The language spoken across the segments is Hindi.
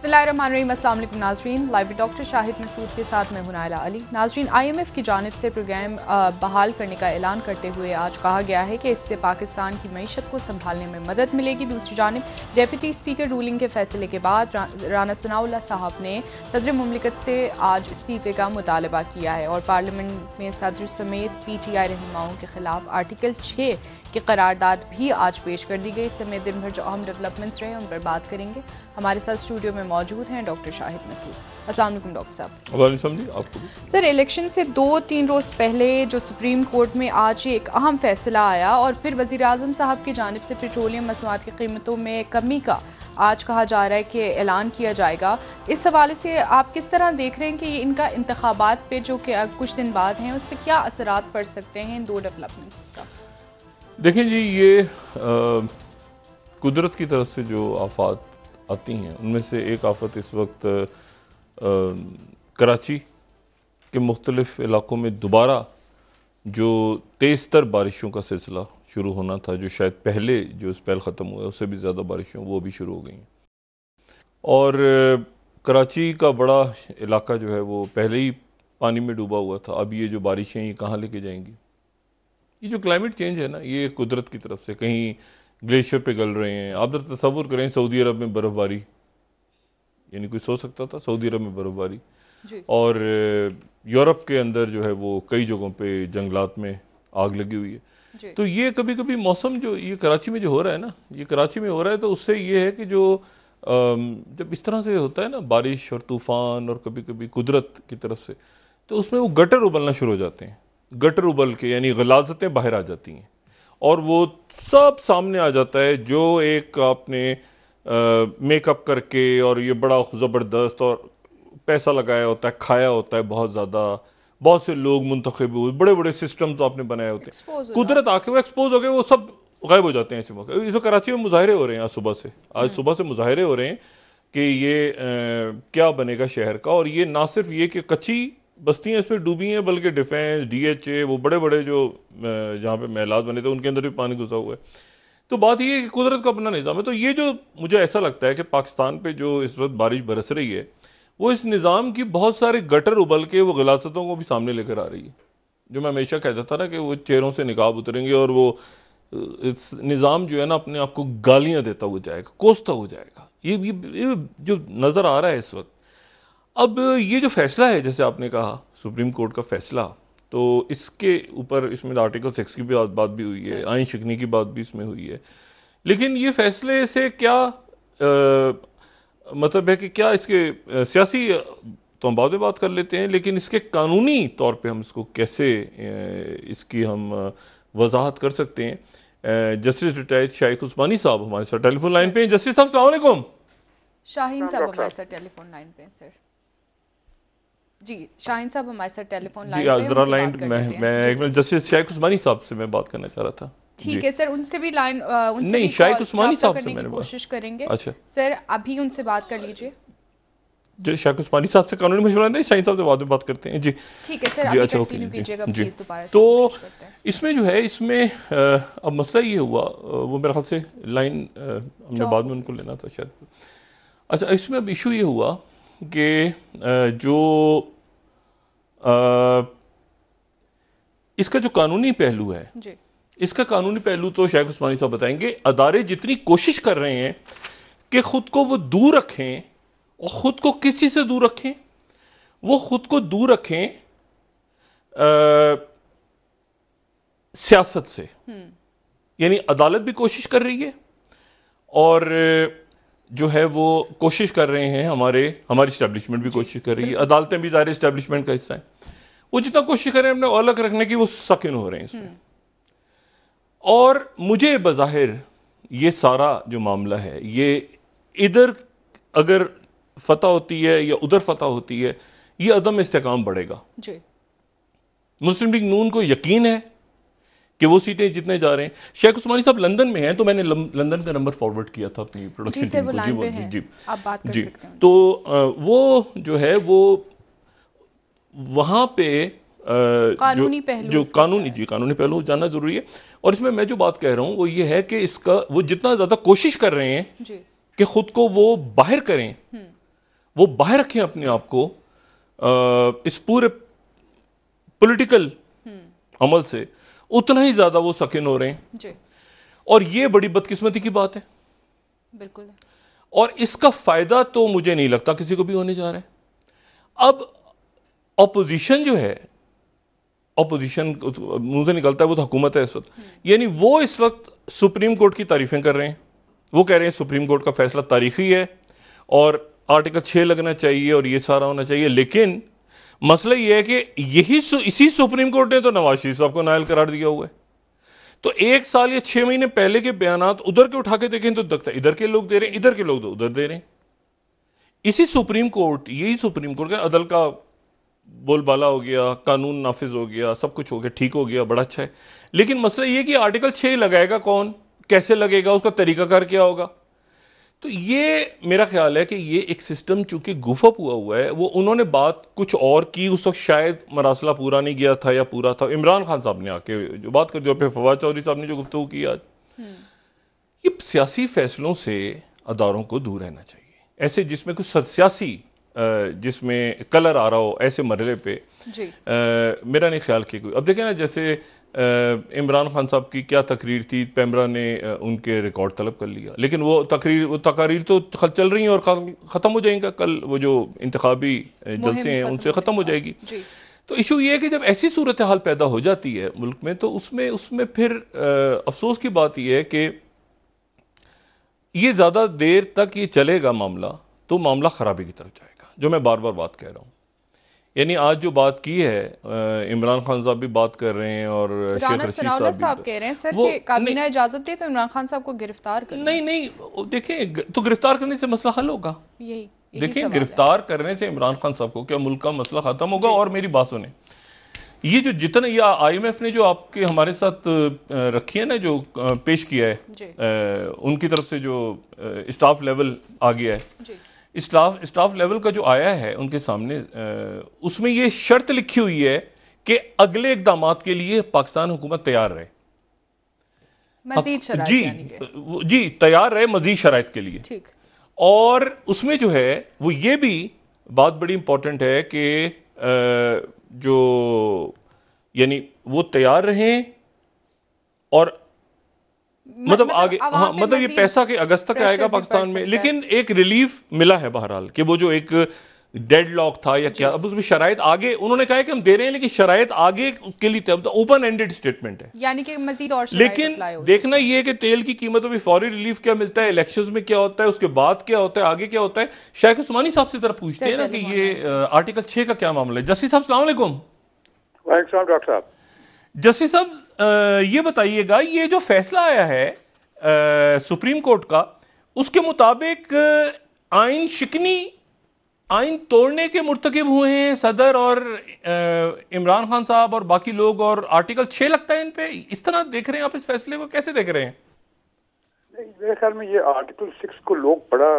बिस्मिल्लाहिर्रहमानिर्रहीम। अस्सलाम वालेकुम नाज़रीन, लाइव डॉक्टर शाहिद मसूद के साथ मैं हूं नाइला अली। नाज़रीन, IMF की जानिब से प्रोग्राम बहाल करने का ऐलान करते हुए आज कहा गया है कि इससे पाकिस्तान की मईशत को संभालने में मदद मिलेगी। दूसरी जानिब डेप्यूटी स्पीकर रूलिंग के फैसले के बाद राना सनाउल्लाह साहब ने सदर मुमलिकत से आज इस्तीफे का मुतालबा किया है और पार्लियामेंट में सदर समेत PTI रहनुमाओं के खिलाफ आर्टिकल 6 की करारदाद भी आज पेश कर दी गई। इस समय दिन भर जो अहम डेवलपमेंट्स रहे उन पर बात करेंगे। हमारे साथ स्टूडियो में मौजूद हैं डॉक्टर शाहिद मसूद। अस्सलाम वालेकुम डॉक्टर साहब। आपको सर, इलेक्शन से 2-3 रोज पहले जो सुप्रीम कोर्ट में आज एक अहम फैसला आया और फिर वजीर आजम साहब की जानिब से पेट्रोलियम मसनूआत की कीमतों में कमी का आज कहा जा रहा है कि ऐलान किया जाएगा। इस हवाले से आप किस तरह देख रहे हैं कि इनका इंतखाबात पे जो कि कुछ दिन बाद हैं उस पर क्या असरात पड़ सकते हैं इन दो डेवलपमेंट्स का? देखें जी, ये कुदरत की तरफ से जो आफात आती हैं उनमें से एक आफत इस वक्त कराची के मुख्तलिफ इलाकों में दोबारा जो तेज़ तर बारिशों का सिलसिला शुरू होना था, जो शायद पहले जो स्पेल ख़त्म हुआ उससे भी ज़्यादा बारिशों वो भी शुरू हो गई हैं। और कराची का बड़ा इलाका जो है वो पहले ही पानी में डूबा हुआ था। अब ये जो बारिशें ये कहाँ लेके जाएंगी? ये जो क्लाइमेट चेंज है ना, ये कुदरत की तरफ से कहीं ग्लेशियर पिघल रहे हैं। आप जरा तसव्वुर करें सऊदी अरब में बर्फबारी, यानी कोई सोच सकता था सऊदी अरब में बर्फबारी? और यूरोप के अंदर जो है वो कई जगहों पे जंगलात में आग लगी हुई है। तो ये कभी कभी मौसम जो ये कराची में जो हो रहा है ना, ये कराची में हो रहा है तो उससे ये है कि जो जब इस तरह से होता है ना बारिश और तूफान और कभी कभी कुदरत की तरफ से, तो उसमें वो गटर उबलना शुरू हो जाते हैं। गटर उबल के यानी गलाजतें बाहर आ जाती हैं और वो सब सामने आ जाता है जो एक आपने मेकअप करके और ये बड़ा ज़बरदस्त और पैसा लगाया होता है, खाया होता है बहुत ज़्यादा, बहुत से लोग मुंतखब हुए, बड़े बड़े सिस्टम तो आपने बनाए होते हैं, कुदरत आके वो एक्सपोज हो गए, वो सब गायब हो जाते हैं ऐसे मौके। इस कराची में मुजाहरे हो रहे हैं आज सुबह से मुजाहरे हो रहे हैं कि ये क्या बनेगा शहर का। और ये ना सिर्फ ये कि कच्ची बस्तियां इसमें डूबी हैं बल्कि डिफेंस, DHA, वो बड़े बड़े जो जहाँ पे महलात बने थे उनके अंदर भी पानी घुसा हुआ है। तो बात ये है कि कुदरत का अपना निज़ाम है। तो ये जो मुझे ऐसा लगता है कि पाकिस्तान पे जो इस वक्त बारिश बरस रही है वो इस निज़ाम की बहुत सारे गटर उबल के वो गलासतों को भी सामने लेकर आ रही है। जो मैं हमेशा कहता था ना कि वो चेहरों से निकाब उतरेंगे और वो इस निज़ाम जो है ना अपने आप को गालियां देता हुआ जाएगा, कोसता हो जाएगा। ये जो नज़र आ रहा है इस वक्त। अब ये जो फैसला है, जैसे आपने कहा सुप्रीम कोर्ट का फैसला, तो इसके ऊपर इसमें आर्टिकल 6 की भी बात भी हुई है, आइन शिकनी की बात भी इसमें हुई है। लेकिन ये फैसले से क्या मतलब है कि क्या इसके सियासी तो हम बाद में बात कर लेते हैं, लेकिन इसके कानूनी तौर पे हम इसको कैसे इसकी हम वजाहत कर सकते हैं। जस्टिस रिटायर्ड शाहिद उस्मानी साहब हमारे साथ टेलीफोन लाइन पे हैं। जस्टिस साहब अस्सलाम वालेकुम। शाहीन साहब हमारे साथ टेलीफोन लाइन पे सर। जी शाहीन साहब हमारे साथ टेलीफोन लाइन पे जरा लाइन मैं एक मिनट जस्टिस शाहिद उस्मानी साहब से मैं बात करना चाह रहा था। ठीक है सर, उनसे भी लाइन उनसे नहीं, शाहिद उस्मानी साहब से मैंने कोशिश करेंगे। अच्छा सर, अभी उनसे बात कर लीजिए। जी, शाहिद उस्मानी साहब से कानूनी मशवरा दें, शाहिद साहब से बाद में बात करते हैं। जी ठीक है सर, अभी कंटिन्यू कीजिएगा प्लीज दोबारा। तो इसमें जो है इसमें अब मसला ये हुआ, वो मेरे ख्याल से लाइन हमने बाद में उनको लेना था शायद। अच्छा, इसमें अब इशू ये हुआ कि जो इसका जो कानूनी पहलू है जी, इसका कानूनी पहलू तो शाहिद उस्मानी साहब बताएंगे। अदारे जितनी कोशिश कर रहे हैं कि खुद को वो दूर रखें, और खुद को किसी से दूर रखें, वो खुद को दूर रखें सियासत से। यानी अदालत भी कोशिश कर रही है और जो है वो कोशिश कर रहे हैं, हमारी एस्टेब्लिशमेंट भी कोशिश कर रही है, अदालतें भी ज़ाहिर एस्टेब्लिशमेंट का हिस्सा है। वो जितना कोशिश कर रहे हैं अपने अलग रखने की, वो सकिन हो रहे हैं इसमें। और मुझे बज़ाहिर ये सारा जो मामला है, ये इधर अगर फतह होती है या उधर फतह होती है, ये अदम इस्तेकाम बढ़ेगा जी। मुस्लिम लीग नून को यकीन है कि वो सीटें जितने जा रहे हैं। शेख उस्मानी साहब लंदन में हैं, तो मैंने लंदन का नंबर फॉरवर्ड किया था अपनी प्रोडक्शन टीम को। जी, आप बात कर सकते हैं। तो वो जो है वो वहां पे कानूनी पहलू, जो कानूनी पहलू जानना जरूरी है। और इसमें मैं जो बात कह रहा हूं वो ये है कि इसका वो जितना ज्यादा कोशिश कर रहे हैं कि खुद को वो बाहर करें वो बाहर रखें अपने आप को इस पूरे पॉलिटिकल अमल से, उतना ही ज्यादा वो सकिन हो रहे हैं जी। और ये बड़ी बदकिस्मती की बात है। बिल्कुल। और इसका फायदा तो मुझे नहीं लगता किसी को भी होने जा रहा है। अब ऑपोजिशन जो है, ऑपोजिशन मुंह से निकलता है वो तो हुकूमत है इस वक्त, यानी वो इस वक्त सुप्रीम कोर्ट की तारीफें कर रहे हैं। वो कह रहे हैं सुप्रीम कोर्ट का फैसला तारीखी है और आर्टिकल 6 लगना चाहिए और ये सारा होना चाहिए। लेकिन मसला ये है कि इसी सुप्रीम कोर्ट ने तो नवाज शरीफ साहब को नायल करार दिया हुआ है। तो 1 साल या 6 महीने पहले के बयानात उधर के उठा के देखें तो लगता है इधर के लोग दे रहे हैं, इधर के लोग उधर दे रहे हैं। इसी सुप्रीम कोर्ट, यही सुप्रीम कोर्ट का अदल का बोलबाला हो गया, कानून नाफिज हो गया, सब कुछ हो गया, ठीक हो गया, बड़ा अच्छा है। लेकिन मसला यह कि आर्टिकल 6 लगाएगा कौन, कैसे लगेगा, उसका तरीकाकार क्या होगा। तो ये मेरा ख्याल है कि ये एक सिस्टम चूंकि गुफअप हुआ है। वो उन्होंने बात कुछ और की, उस वक्त शायद मरासला पूरा नहीं गया था या पूरा था। इमरान खान साहब ने आके जो बात कर, जो पे फवाद चौधरी साहब ने जो गुफ्तगू की आज, ये सियासी फैसलों से अदारों को दूर रहना चाहिए। ऐसे जिसमें कुछ सियासी जिसमें कलर आ रहा हो, ऐसे मरले पे जी। मेरा नहीं ख्याल कि कोई। अब देखें ना, जैसे इमरान खान साहब की क्या तकरीर थी, पैमरा ने उनके रिकॉर्ड तलब कर लिया, लेकिन वो तकारीर तो चल रही हैं और ख़त्म हो जाएंगे। कल वो जो इंतखाबी जलसे हैं उनसे ख़त्म हो जाएगी। तो इशू ये है कि जब ऐसी सूरत हाल पैदा हो जाती है मुल्क में, तो उसमें फिर अफसोस की बात यह है कि ये ज़्यादा देर तक ये चलेगा मामला, तो मामला खराबी की तरफ जाएगा, जो मैं बार बार बात कह रहा हूँ। यानी आज जो बात की है, इमरान खान साहब भी बात कर रहे हैं और शेख रशीद साहब कह रहे हैं सर कि काबीना इजाजत दे तो इमरान खान साहब को गिरफ्तार कर। नहीं, देखें, तो गिरफ्तार करने से मसला हल होगा। यही देखें, गिरफ्तार करने से इमरान खान साहब को क्या मुल्क का मसला खत्म होगा। और मेरी बात सुने, ये जो जितना ये IMF ने जो आपके हमारे साथ रखी है ना, जो पेश किया है उनकी तरफ से, जो स्टाफ लेवल आ गया है, स्टाफ लेवल का जो आया है उनके सामने, उसमें ये शर्त लिखी हुई है कि अगले इक़दामात के लिए पाकिस्तान हुकूमत तैयार रहे, मजीद शराइत जी तैयार रहे मजीद शराइत के लिए। ठीक। और उसमें जो है वो ये भी बात बड़ी इंपॉर्टेंट है कि जो यानी वो तैयार रहें और मतलब आगे, हाँ, मतलब ये पैसा के अगस्त तक आएगा पाकिस्तान में। लेकिन एक रिलीफ मिला है बहरहाल कि वो जो एक डेडलॉक था या क्या, अब उसमें शराइत आगे उन्होंने कहा है कि हम दे रहे हैं, लेकिन शराइत आगे के लिए ओपन एंडेड स्टेटमेंट है, यानी कि मजीद और। लेकिन देखना ये है कि तेल की कीमतों में फौरी रिलीफ क्या मिलता है, इलेक्शंस में क्या होता है, उसके बाद क्या होता है, आगे क्या होता है। शायद उस्मानी साहब से तरफ पूछते हैं ना कि ये आर्टिकल 6 का क्या मामला है। जस्टिस साहब अस्सलाम वालेकुम। डॉक्टर साहब। जस्टिस साहब, ये बताइएगा, ये जो फैसला आया है सुप्रीम कोर्ट का, उसके मुताबिक आइन शिकनी, आइन तोड़ने के मुर्तकिब हुए हैं सदर और इमरान खान साहब और बाकी लोग, और आर्टिकल 6 लगता है इन पे। इस तरह देख रहे हैं आप इस फैसले को, कैसे देख रहे हैं? मेरे ख्याल में ये आर्टिकल 6 को लोग बड़ा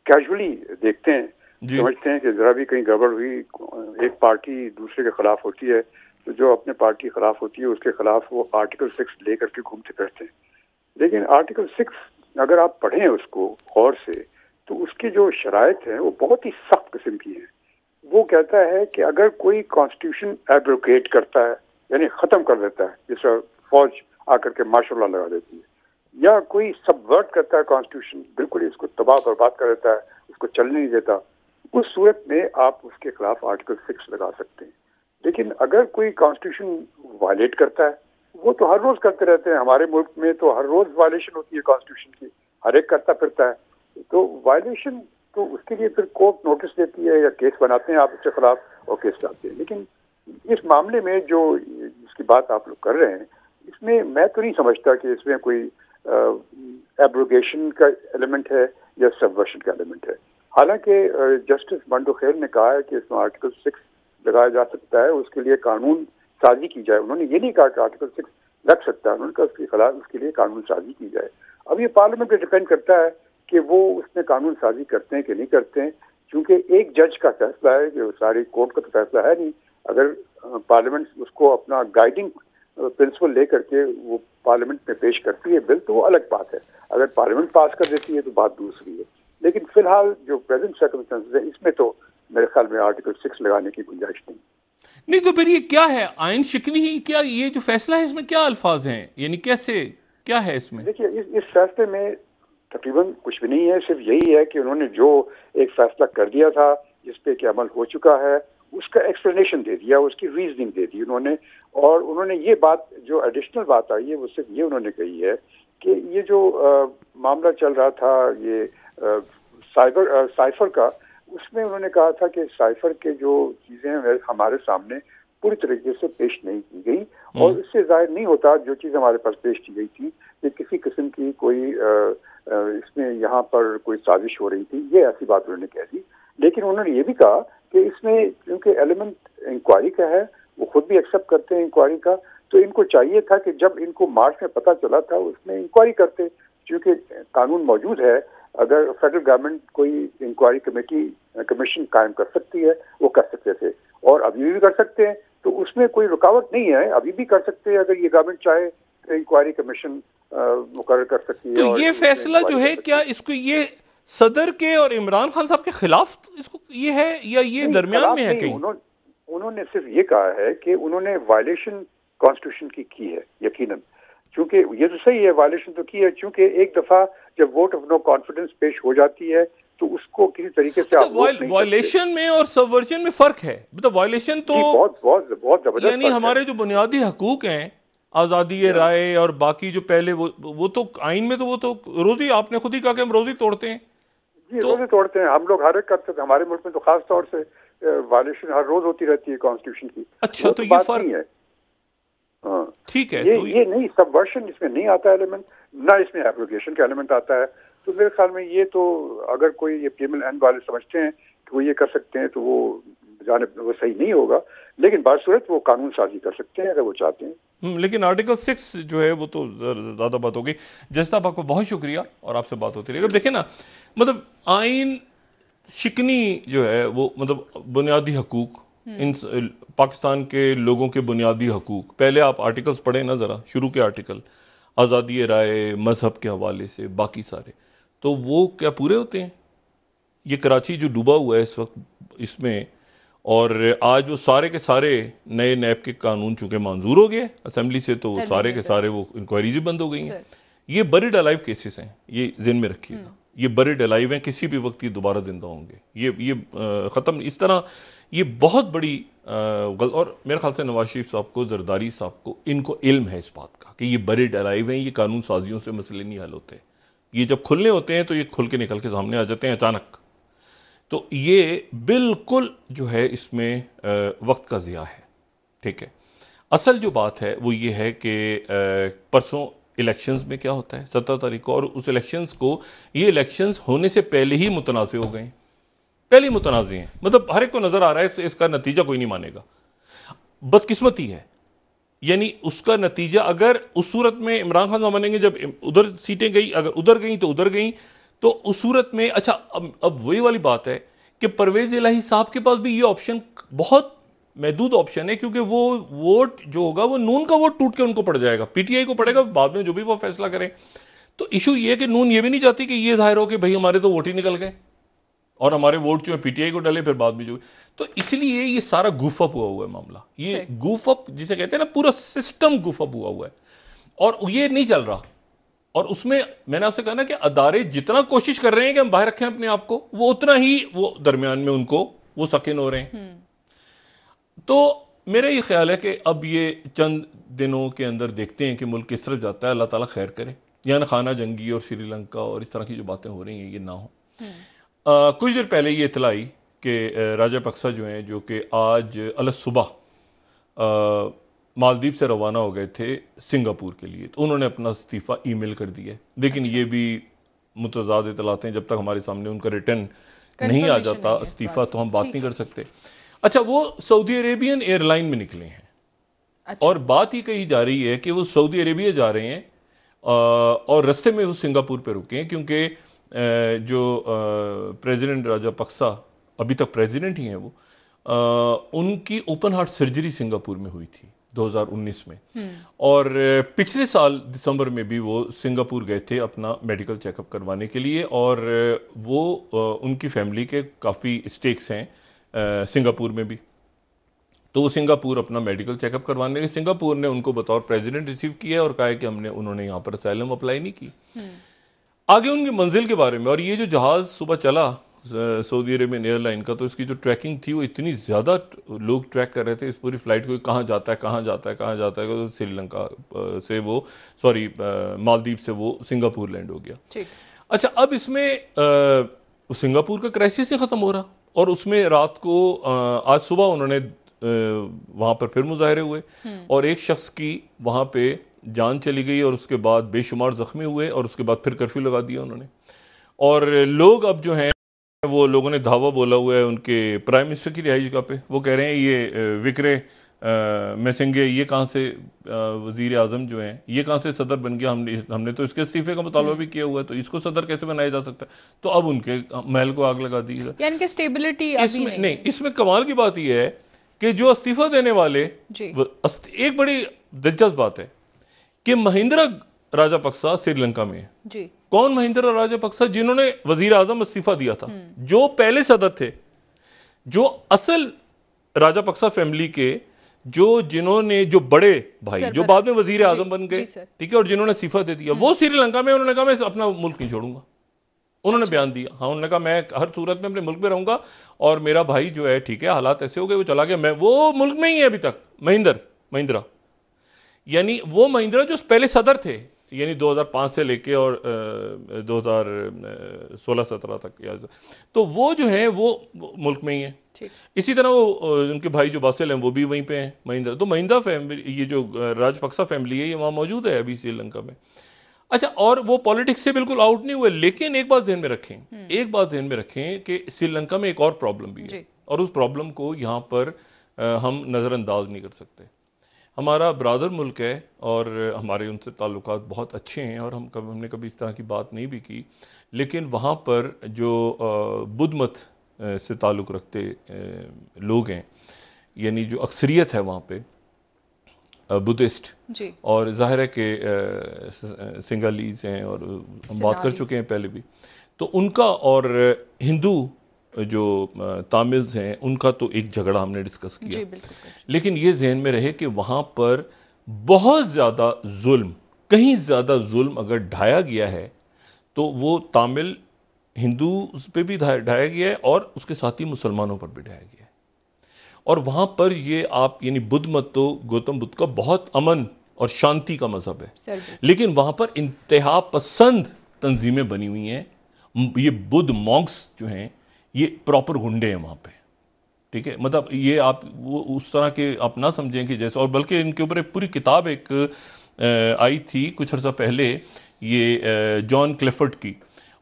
कैजुअली देखते हैं, समझते हैं कि जरा भी कहीं गड़बड़ हुई, एक पार्टी दूसरे के खिलाफ होती है, तो जो अपने पार्टी के खिलाफ होती है उसके खिलाफ वो आर्टिकल 6 लेकर के घूमते फिरते हैं। लेकिन आर्टिकल 6 अगर आप पढ़ें उसको गौर से, तो उसकी जो शराइत है वो बहुत ही सख्त किस्म की है। वो कहता है कि अगर कोई कॉन्स्टिट्यूशन एब्रोगेट करता है, यानी ख़त्म कर देता है, जैसे फौज आकर के मार्शल लॉ लगा देती है, या कोई सबवर्ट करता है कॉन्स्टिट्यूशन, बिल्कुल ही इसको तबाह बर्बाद कर देता है, उसको चलने नहीं देता, उस सूरत में आप उसके खिलाफ आर्टिकल 6 लगा सकते हैं। लेकिन अगर कोई कॉन्स्टिट्यूशन वायलेट करता है, वो तो हर रोज करते रहते हैं, हमारे मुल्क में तो हर रोज वायलेशन होती है कॉन्स्टिट्यूशन की, हर एक करता फिरता है, तो वायलेशन तो उसके लिए फिर कोर्ट नोटिस देती है या केस बनाते हैं आप उसके खिलाफ और केस डालते हैं। लेकिन इस मामले में जो जिसकी बात आप लोग कर रहे हैं, इसमें मैं तो नहीं समझता कि इसमें कोई एब्रोगेशन का एलिमेंट है या सबवर्शन का एलिमेंट है। हालांकि जस्टिस मंडोखेल ने कहा है कि इसमें आर्टिकल 6 लगाया जा सकता है, उसके लिए कानून साजी की जाए। उन्होंने ये नहीं कहा कि आर्टिकल 6 लग सकता है, उन्होंने कहा उसके खिलाफ उसके लिए कानून साजी की जाए। अब ये पार्लियामेंट पे डिपेंड करता है कि वो उसमें कानून साजी करते हैं कि नहीं करते हैं, क्योंकि एक जज का फैसला है, कि सारी कोर्ट का तो फैसला है नहीं। अगर पार्लियामेंट उसको अपना गाइडिंग प्रिंसिपल लेकर के वो पार्लियामेंट में पेश करती है बिल, तो वो अलग बात है। अगर पार्लियामेंट पास कर देती है तो बात दूसरी है। लेकिन फिलहाल जो प्रेजेंट सर्कमस्टेंसेस है इसमें तो मेरे ख्याल में आर्टिकल 6 लगाने की गुंजाइश नहीं। नहीं तो फिर ये क्या है, आइन शिकनी ही क्या, ये जो फैसला है इसमें क्या अल्फाज हैं, यानी कैसे क्या है इसमें? देखिए इस फैसले में तकरीबन कुछ भी नहीं है, सिर्फ यही है कि उन्होंने जो एक फैसला कर दिया था जिस पे कि अमल हो चुका है उसका एक्सप्लेनेशन दे दिया, उसकी रीजनिंग दे दी उन्होंने। और उन्होंने ये बात जो एडिशनल बात आई है वो सिर्फ ये उन्होंने कही है कि ये जो मामला चल रहा था ये साइफर का, उसमें उन्होंने कहा था कि साइफर के जो चीजें हैं हमारे सामने पूरी तरीके से पेश नहीं की गई और इससे जाहिर नहीं होता जो चीज हमारे पास पेश की गई थी कि किसी किस्म की कोई इसमें यहाँ पर कोई साजिश हो रही थी, ये ऐसी बात उन्होंने कह दी। लेकिन उन्होंने ये भी कहा कि इसमें क्योंकि एलिमेंट इंक्वायरी का है, वो खुद भी एक्सेप्ट करते हैं इंक्वायरी का, तो इनको चाहिए था कि जब इनको मार्च में पता चला था उसमें इंक्वायरी करते, क्योंकि कानून मौजूद है, अगर फेडरल गवर्नमेंट कोई इंक्वायरी कमीशन कायम कर सकती है वो कर सकते थे और अभी भी कर सकते हैं, तो उसमें कोई रुकावट नहीं है, अभी भी कर सकते हैं अगर ये गवर्नमेंट चाहे तो इंक्वायरी कमीशन मुकर्रर कर सकती है। तो ये फैसला जो है क्या इसको ये सदर के और इमरान खान साहब के खिलाफ इसको ये है या ये दरमियान में है कहीं? उन्होंने सिर्फ ये कहा है कि उन्होंने वायलेशन कॉन्स्टिट्यूशन की है यकीनन, क्योंकि ये तो सही है वायलेशन तो की है, क्योंकि एक दफा जब वोट ऑफ नो कॉन्फिडेंस पेश हो जाती है तो उसको किसी तरीके से वायलेशन में और सबवर्जन में फर्क है। मतलब वायलेशन तो बहुत जबरदस्त, यानी हमारे जो बुनियादी हकूक हैं, आजादी राय और बाकी जो पहले वो तो आइन में तो वो तो रोजी, आपने खुद ही कहा कि हम रोजी तोड़ते हैं। जी तो, रोजी तोड़ते हैं हम लोग, हर एक करते हैं, हमारे मुल्क में तो खास तौर से वायलेशन हर रोज होती रहती है कॉन्स्टिट्यूशन की। अच्छा तो ये फर्क है, हाँ ठीक है। ये नहीं, सबवर्शन इसमें नहीं आता एलिमेंट, ना इसमें एब्रोगेशन का एलिमेंट आता है। तो मेरे ख्याल में ये तो अगर कोई ये पीएमएल एन वाले समझते हैं कि वो ये कर सकते हैं तो वो जाने वो सही नहीं होगा, लेकिन बासूरत वो कानून साजी कर सकते हैं अगर वो चाहते हैं। लेकिन आर्टिकल 6 जो है वो तो ज्यादा बात होगी। जैसा साहब आपको बहुत शुक्रिया और आपसे बात होती रहेगी। देखें ना, मतलब आइन शिकनी जो है वो मतलब बुनियादी हकूक, इन पाकिस्तान के लोगों के बुनियादी हकूक, पहले आप आर्टिकल्स पढ़े ना जरा, शुरू के आर्टिकल, आज़ादी राय, मजहब के हवाले से बाकी सारे, तो वो क्या पूरे होते हैं? ये कराची जो डूबा हुआ है इस वक्त इसमें, और आज वो सारे के सारे नए नैब के कानून चूंकि मंजूर हो गए असेंबली से, तो सारे के सारे वो इंक्वायरीज भी बंद हो गई हैं। ये बरीड अलाइव केसेस हैं, ये ज़हन में रखिएगा, ये बरीड अलाइव हैं, किसी भी वक्त ये दोबारा जिंदा होंगे, ये ख़त्म इस तरह। ये बहुत बड़ी और मेरे ख्याल से नवाज शरीफ साहब को, जरदारी साहब को, इनको इल्म है इस बात का कि ये बरीड अलाइव हैं, ये कानून साजियों से मसले नहीं हल होते। ये जब खुलने होते हैं तो ये खुल के निकल के सामने आ जाते हैं अचानक। तो ये बिल्कुल जो है इसमें वक्त का ज़िया है, ठीक है। असल जो बात है वो ये है कि परसों इलेक्शंस में क्या होता है 17 तारीख को, और उस इलेक्शंस को, ये इलेक्शंस होने से पहले ही मुतनाज़े हो गए, पहले ही मुतनाज़े हैं। मतलब हर एक को नजर आ रहा है इसका नतीजा कोई नहीं मानेगा, बदकिस्मती है। यानी उसका नतीजा अगर उस सूरत में इमरान खान साहब मानेंगे जब उधर सीटें गई, अगर उधर गई तो उधर गई, तो उस सूरत में अच्छा अब वही वाली बात है कि परवेज इलाही साहब के पास भी ये ऑप्शन बहुत महदूद ऑप्शन है, क्योंकि वो वोट जो होगा वो नून का वोट टूट के उनको पड़ जाएगा, पीटीआई को पड़ेगा बाद में जो भी वो फैसला करें। तो इशू ये है कि नून ये भी नहीं चाहती कि ये जाहिर हो कि भाई हमारे तो वोट ही निकल गए और हमारे वोट जो है पीटीआई को डले, फिर बाद में जो, तो इसलिए ये सारा गुफअप हुआ है मामला। ये गुफअप जिसे कहते हैं ना, पूरा सिस्टम गुफअप हुआ है और ये नहीं चल रहा। और उसमें मैंने आपसे कहा ना कि अदारे जितना कोशिश कर रहे हैं कि हम बाहर रखें अपने आप को, वो उतना ही वो दरमियान में उनको वो सकिन हो रहे हैं। तो मेरा ये ख्याल है कि अब ये चंद दिनों के अंदर देखते हैं कि मुल्क किस तरफ जाता है। अल्लाह ताला खैर करे, यानी खाना जंगी और श्रीलंका और इस तरह की जो बातें हो रही हैं ये ना हो। कुछ देर पहले ये इतला आई कि राजापक्सा जो हैं, जो कि आज अलग सुबह मालदीव से रवाना हो गए थे सिंगापुर के लिए, तो उन्होंने अपना इस्तीफ़ा ईमेल कर दिया। लेकिन ये भी मुतज़ाद इतलाते हैं, जब तक हमारे सामने उनका रिटर्न नहीं आ जाता इस्तीफ़ा तो हम बात नहीं कर सकते। अच्छा, वो सऊदी अरेबियन एयरलाइन में निकले हैं। अच्छा। और बात ही कही जा रही है कि वो सऊदी अरेबिया जा रहे हैं और रास्ते में वो सिंगापुर पे रुके हैं, क्योंकि जो प्रेसिडेंट राजापक्सा अभी तक प्रेसिडेंट ही हैं वो, उनकी ओपन हार्ट सर्जरी सिंगापुर में हुई थी, 2019 में। और पिछले साल दिसंबर में भी वो सिंगापुर गए थे अपना मेडिकल चेकअप करवाने के लिए, और वो उनकी फैमिली के काफ़ी स्टेक्स हैं सिंगापुर में भी, तो वो सिंगापुर अपना मेडिकल चेकअप करवाने के, सिंगापुर ने उनको बतौर प्रेसिडेंट रिसीव किया और कहा है कि उन्होंने यहाँ पर असाइलम अप्लाई नहीं की। आगे उनकी मंजिल के बारे में, और ये जो जहाज सुबह चला सऊदी अरेबियन एयरलाइन का, तो इसकी जो ट्रैकिंग थी वो इतनी ज़्यादा लोग ट्रैक कर रहे थे इस पूरी फ्लाइट को, कहाँ जाता है कहाँ जाता है कहाँ जाता है, तो श्रीलंका से वो मालदीव से वो सिंगापुर लैंड हो गया। अच्छा, अब इसमें सिंगापुर का क्राइसिस ही ख़त्म हो रहा, और उसमें रात को आज सुबह उन्होंने वहाँ पर फिर मुजाहरे हुए और एक शख्स की वहाँ पे जान चली गई, और उसके बाद बेशुमार जख्मी हुए, और उसके बाद फिर कर्फ्यू लगा दिया उन्होंने। और लोग अब जो हैं वो लोगों ने धावा बोला हुआ है उनके प्राइम मिनिस्टर की रिहाइश जगह पे, वो कह रहे हैं ये विक्रे मैसेंगे ये कहाँ से वजीर आजम जो हैं ये कहाँ से सदर बन गया, हमने तो इसके इस्तीफे का मुतालबा भी किया हुआ है, तो इसको सदर कैसे बनाया जा सकता है। तो अब उनके महल को आग लगा दी है, यानी कि स्टेबिलिटी अभी नहीं। इसमें कमाल की बात यह है कि जो इस्तीफा देने वाले, एक बड़ी दिलचस्प बात है कि महिंद्रा राजापक्सा श्रीलंका में है। कौन महिंद्रा राजापक्सा? जिन्होंने वजीर आजम इस्तीफा दिया था, जो पहले सदर थे, जो असल राजापक्सा फैमिली के जो बड़े भाई जो बाद में वजीर आजम बन गए, ठीक है, और जिन्होंने इस्तीफा दे दिया, वो श्रीलंका में उन्होंने कहा मैं अपना मुल्क नहीं छोड़ूंगा। उन्होंने बयान दिया, हाँ, उन्होंने कहा मैं हर सूरत में अपने मुल्क में रहूंगा, और मेरा भाई जो है, ठीक है, हालात ऐसे हो गए, वो चला गया, मैं वो मुल्क में ही है अभी तक। महिंद्रा यानी वो महिंद्रा जो पहले सदर थे, यानी 2005 से लेके और 2016-17 तक, तो वो जो है वो मुल्क में ही है। इसी तरह वो उनके भाई जो बासिल हैं वो भी वहीं पे हैं महिंद्रा। तो महिंद्रा फैमिली, ये जो राजपक्सा फैमिली है, ये वहां मौजूद है अभी श्रीलंका में। अच्छा, और वो पॉलिटिक्स से बिल्कुल आउट नहीं हुए, लेकिन एक बात ध्यान में रखें कि श्रीलंका में एक और प्रॉब्लम भी है, और उस प्रॉब्लम को यहां पर हम नजरअंदाज नहीं कर सकते। हमारा ब्रादर मुल्क है और हमारे उनसे ताल्लुकात बहुत अच्छे हैं, और हमने कभी इस तरह की बात नहीं भी की, लेकिन वहाँ पर जो बुद्ध मत से ताल्लुक़ रखते लोग हैं, यानी जो अक्सरियत है वहाँ पे बुद्धिस्ट, और ज़ाहिर है कि सिंगालीज हैं, और हम बात कर चुके हैं पहले भी, तो उनका और हिंदू जो तामिल्स हैं उनका तो एक झगड़ा हमने डिस्कस किया। लेकिन ये जहन में रहे कि वहां पर बहुत ज्यादा जुल्म, कहीं ज्यादा जुल्म अगर ढाया गया है तो वो तामिल हिंदू पे भी ढाया गया है, और उसके साथ ही मुसलमानों पर भी ढाया गया है। और वहां पर ये आप यानी बुद्ध मत तो गौतम बुद्ध का बहुत अमन और शांति का मजहब है, लेकिन वहां पर इंतहा पसंद तंजीमें बनी हुई हैं। ये बुद्ध मॉन्क्स जो हैं ये प्रॉपर गुंडे हैं वहां पे, ठीक है, मतलब ये आप वो उस तरह के आप ना समझें कि जैसे, और बल्कि इनके ऊपर एक पूरी किताब एक आई थी कुछ अर्सा पहले, ये जॉन क्लिफर्ड की,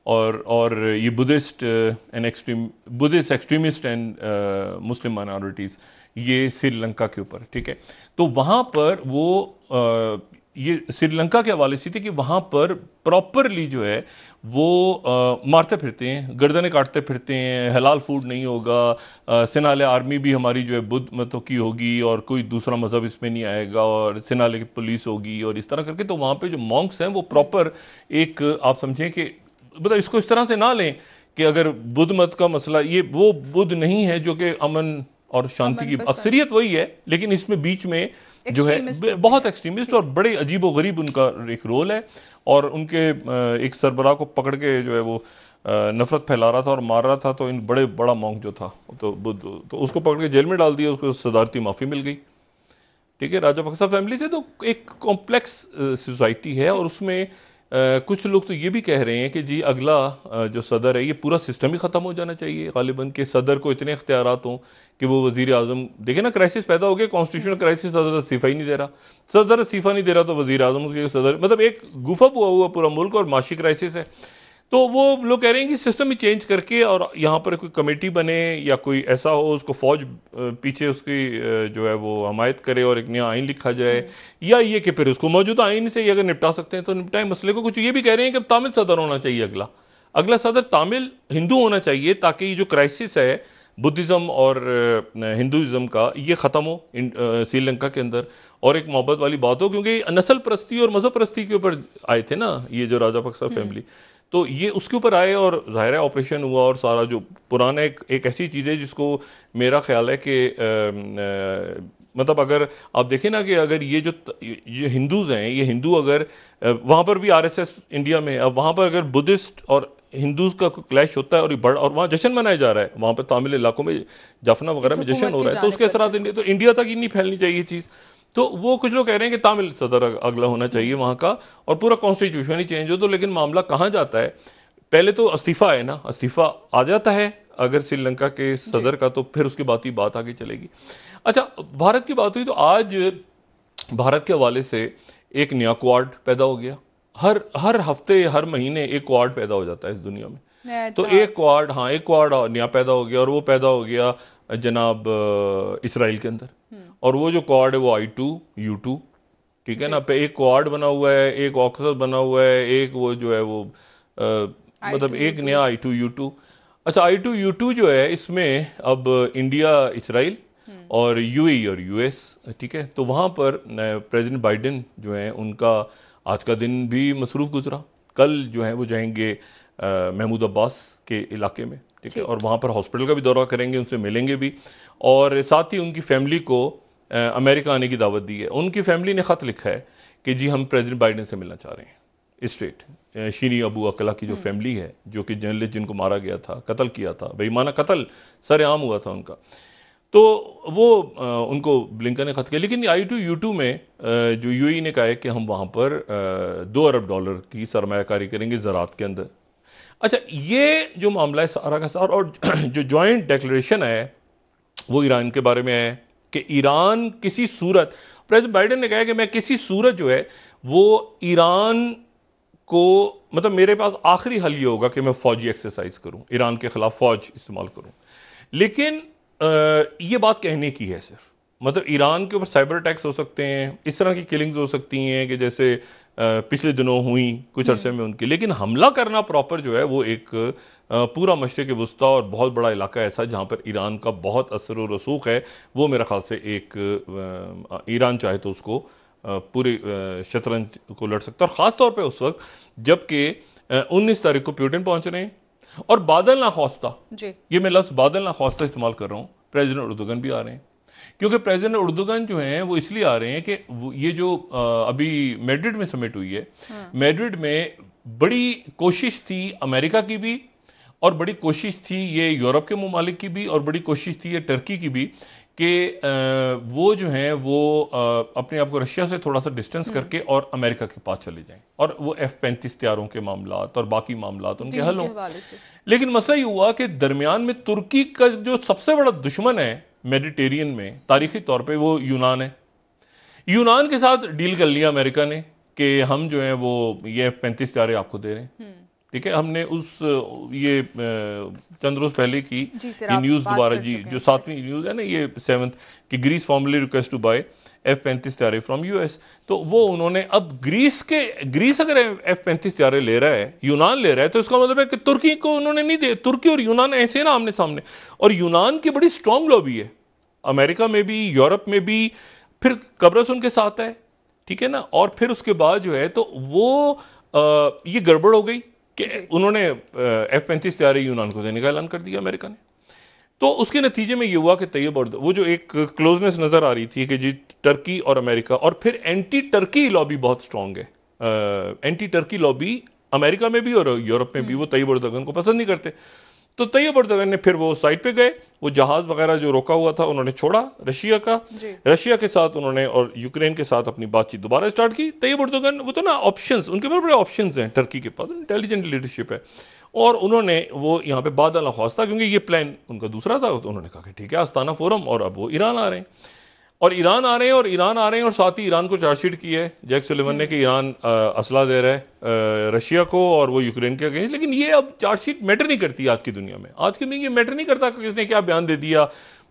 और ये Buddhist extremist and Muslim minorities, ये श्रीलंका के ऊपर, ठीक है। तो वहां पर वो ये श्रीलंका के हवाले से थी कि वहां पर प्रॉपरली जो है वो मारते फिरते हैं, गर्दनें काटते फिरते हैं, हलाल फूड नहीं होगा, सेनाले आर्मी भी हमारी जो है बुद्ध मतों की होगी, और कोई दूसरा मजहब इसमें नहीं आएगा, और सेनाले की पुलिस होगी, और इस तरह करके। तो वहां पे जो मॉन्क्स हैं वो प्रॉपर एक, आप समझें कि मतलब इसको इस तरह से ना लें कि अगर बुद्ध मत का मसला, ये वो बुद्ध नहीं है जो कि अमन और शांति की अक्सरियत वही है, लेकिन इसमें बीच में जो है बहुत एक्सट्रीमिस्ट और बड़े अजीबो गरीब उनका एक रोल है। और उनके एक सरबराह को पकड़ के जो है वो नफरत फैला रहा था और मार रहा था, तो इन बड़ा मॉन्क जो था तो बुद्ध, तो उसको पकड़ के जेल में डाल दिया, उसको सदारती माफी मिल गई, ठीक है, राजापक्सा फैमिली से। तो एक कॉम्प्लेक्स सोसाइटी है, और उसमें कुछ लोग तो ये भी कह रहे हैं कि जी अगला जो सदर है ये पूरा सिस्टम ही खत्म हो जाना चाहिए गालिबन, के सदर को इतने इख्तियारात हों कि वो वजीर आजम, देखे ना क्राइसिस पैदा हो गया, कॉन्स्टिट्यूशनल क्राइसिस, सदर इस्तीफा ही नहीं दे रहा, सदर इस्तीफा नहीं दे रहा तो वजीर आजम उसके सदर, मतलब एक गुफा हुआ पूरा मुल्क, और माशी क्राइसिस है। तो वो लोग कह रहे हैं कि सिस्टम ही चेंज करके और यहाँ पर कोई कमेटी बने या कोई ऐसा हो, उसको फौज पीछे उसकी जो है वो हमायत करे और एक नया आइन लिखा जाए, या ये कि फिर उसको मौजूदा आइन से ही अगर निपटा सकते हैं तो निपटाएं मसले को। कुछ ये भी कह रहे हैं कि तामिल सदर होना चाहिए, अगला सदर तामिल हिंदू होना चाहिए, ताकि ये जो क्राइसिस है बुद्धिज़्म और हिंदुइज्म का ये ख़त्म हो श्रीलंका के अंदर, और एक मोहब्बत वाली बात हो, क्योंकि नस्ल परस्ती और मजहब परस्ती के ऊपर आए थे ना ये जो राजापक्सा फैमिली, तो ये उसके ऊपर आए और ज़ाहिर है ऑपरेशन हुआ, और सारा जो पुराना एक ऐसी चीज़ है जिसको मेरा ख्याल है कि मतलब अगर आप देखें ना कि अगर ये हिंदूज हैं, ये हिंदू अगर वहाँ पर भी आरएसएस इंडिया में, अब वहाँ पर अगर बुद्धिस्ट और हिंदूज का क्लैश होता है और वहाँ जश्न मनाया जा रहा है, वहाँ पर तामिल इलाकों में जाफना वगैरह में जश्न हो रहा है, तो उसके असरात तो इंडिया तक ही नहीं फैलनी चाहिए ये चीज़। तो वो कुछ लोग कह रहे हैं कि तामिल सदर अगला होना चाहिए वहाँ का, और पूरा कॉन्स्टिट्यूशन ही चेंज हो। तो लेकिन मामला कहाँ जाता है, पहले तो इस्तीफा है ना, इस्तीफा आ जाता है अगर श्रीलंका के सदर का, तो फिर उसके बाद ही बात आगे चलेगी। अच्छा, भारत की बात हुई तो आज भारत के हवाले से एक नया क्वाड पैदा हो गया। हर हफ्ते हर महीने एक क्वाड पैदा हो जाता है इस दुनिया में। तो एक क्वाड नया पैदा हो गया, और वो पैदा हो गया जनाब इसराइल के अंदर। और वो जो क्वाड है वो I2U2, ठीक है ना, पे एक क्वाड बना हुआ है, एक ऑक्सस बना हुआ है, एक वो जो है वो मतलब एक नया I2U2। अच्छा, I2U2 जो है इसमें अब इंडिया, इसराइल और UAE और US, ठीक है। तो वहाँ पर प्रेसिडेंट बाइडेन जो है उनका आज का दिन भी मसरूफ गुजरा। कल जो है वो जाएंगे महमूद अब्बास के इलाके में, ठीक है, और वहाँ पर हॉस्पिटल का भी दौरा करेंगे, उनसे मिलेंगे भी, और साथ ही उनकी फैमिली को अमेरिका आने की दावत दी है। उनकी फैमिली ने ख़त लिखा है कि जी हम प्रेसिडेंट बाइडेन से मिलना चाह रहे हैं। स्ट्रेट शीनी अबू अकला की जो फैमिली है, जो कि जर्नलिस्ट जिनको मारा गया था, कत्ल किया था, बेईमाना कत्ल सरेआम हुआ था उनका, तो वो उनको ब्लिंकन ने खत किया। लेकिन I2U2 में जो UAE ने कहा है कि हम वहाँ पर $2 अरब की सरमायाकारी करेंगे ज़राअत के अंदर। अच्छा, ये जो मामला है सारा का सारा, और जो जॉइंट डिक्लेरेशन है वो ईरान के बारे में है कि ईरान किसी सूरत, प्रेसिडेंट बाइडेन ने कहा है कि मैं किसी सूरत जो है वो ईरान को, मतलब मेरे पास आखिरी हल ये होगा कि मैं फौजी एक्सरसाइज करूं, ईरान के खिलाफ फौज इस्तेमाल करूं। लेकिन ये बात कहने की है सिर्फ, मतलब ईरान के ऊपर साइबर अटैक्स हो सकते हैं, इस तरह की किलिंग्स हो सकती हैं कि जैसे पिछले दिनों हुई कुछ अरसे में उनकी, लेकिन हमला करना प्रॉपर जो है वो एक पूरा मशरिक़ वुस्ता और बहुत बड़ा इलाका ऐसा जहां पर ईरान का बहुत असर और रसूख है, वो मेरा ख्याल से एक ईरान चाहे तो उसको पूरे शतरंज को लड़ सकता है। और ख़ास तौर पर उस वक्त जबकि 19 तारीख को प्यूटिन पहुंच रहे हैं, और बादल ना खौस्ता, ये मैं लफ्ज़ बादल ना खौस्ता इस्तेमाल कर रहा हूं, प्रेसिडेंट उर्दुगन भी आ रहे हैं। क्योंकि प्रेसिडेंट उर्दुगन जो हैं वो इसलिए आ रहे हैं कि ये जो अभी मैड्रिड में समिट हुई है, मैड्रिड में बड़ी कोशिश थी अमेरिका की भी, और बड़ी कोशिश थी ये यूरोप के ममालिक की भी, और बड़ी कोशिश थी ये टर्की की भी कि वो जो हैं वो अपने आप को रशिया से थोड़ा सा डिस्टेंस करके और अमेरिका के पास चले जाएं, और वो F-35 तैयारों के मामलात और बाकी मामलात उनके हल हों। लेकिन मसला ये हुआ कि दरमियान में तुर्की का जो सबसे बड़ा दुश्मन है मेडिटेरियन में तारीखी तौर पे वो यूनान है। यूनान के साथ डील कर लिया अमेरिका ने कि हम जो है वो ये F-35 तैयारे आपको दे रहे हैं, ठीक है। हमने उस ये चंद रोज पहले की ये न्यूज दोबारा जी, जो 7वीं न्यूज है ना, ये 7th कि Greece formally request to buy F-35 तैयारे फ्रॉम US, तो वो उन्होंने अब ग्रीस अगर F-35 तैयारे ले रहा है, यूनान ले रहा है, तो इसका मतलब है कि तुर्की को उन्होंने नहीं दे। तुर्की और यूनान ऐसे ना आमने सामने, और यूनान की बड़ी स्ट्रांग लॉबी है अमेरिका में भी, यूरोप में भी, फिर कब्रस उनके साथ है, ठीक है ना। और फिर उसके बाद जो है तो वो ये गड़बड़ हो गई कि उन्होंने F-35 तैयारे यूनान को देने का ऐलान कर दिया अमेरिका ने। तो उसके नतीजे में ये हुआ कि तैयब और वो जो एक क्लोजनेस नजर आ रही थी कि जी टर्की और अमेरिका, और फिर एंटी टर्की लॉबी बहुत स्ट्रांग है, एंटी टर्की लॉबी अमेरिका में भी और यूरोप में भी, वो तैयब अर्दोगन को पसंद नहीं करते। तो तैयब अर्दोगन ने फिर वो साइड पे गए, वो जहाज वगैरह जो रोका हुआ था उन्होंने छोड़ा रशिया का, रशिया के साथ उन्होंने और यूक्रेन के साथ अपनी बातचीत दोबारा स्टार्ट की। तैयब अर्दोगन, वो तो ना ऑप्शंस उनके पास बड़े ऑप्शंस हैं, टर्की के पास इंटेलिजेंट लीडरशिप है, और उन्होंने वो यहाँ पे बादल ख्वास्ता, क्योंकि ये प्लान उनका दूसरा था, तो उन्होंने कहा कि ठीक है आस्ताना फोरम, और अब वो ईरान आ रहे हैं, और ईरान आ रहे हैं, और साथ ही ईरान को चार्जशीट की है जैक सुलेमान ने कि ईरान असला दे रहा है रशिया को, और वो यूक्रेन के अगेंस्ट। लेकिन ये अब चार्जशीट मैटर नहीं करती आज की दुनिया में, आज की दुनिया ये मैटर नहीं करता कि किसने क्या बयान दे दिया।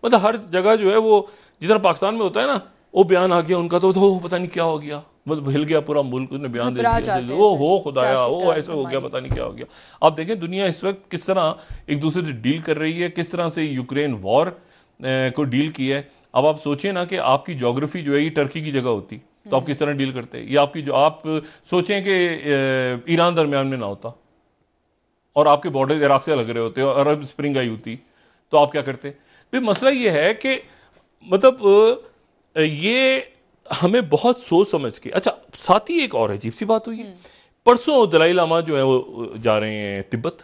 मतलब हर जगह जो है वो, जितना पाकिस्तान में होता है ना वो बयान आ गया उनका, तो पता नहीं क्या हो गया, मतलब हिल गया पूरा मुल्क, उसने बयान दे दिया, ओ हो खुदाया, ओ ऐसे हो गया, पता नहीं क्या हो गया। आप देखें दुनिया इस वक्त किस तरह एक दूसरे से डील कर रही है, किस तरह से यूक्रेन वॉर को डील किया है। अब आप सोचें ना कि आपकी ज्योग्राफी जो है ये टर्की की जगह होती तो आप किस तरह डील करते, या आपकी जो आप सोचें कि ईरान दरमियान में ना होता और आपके बॉर्डर इराक से लग रहे होते और अरब स्प्रिंग आई होती तो आप क्या करते। फिर मसला ये है कि मतलब ये हमें बहुत सोच समझ के, अच्छा साथ ही एक और अजीब सी बात हुई है, परसों दलाई लामा जो है वो जा रहे हैं तिब्बत।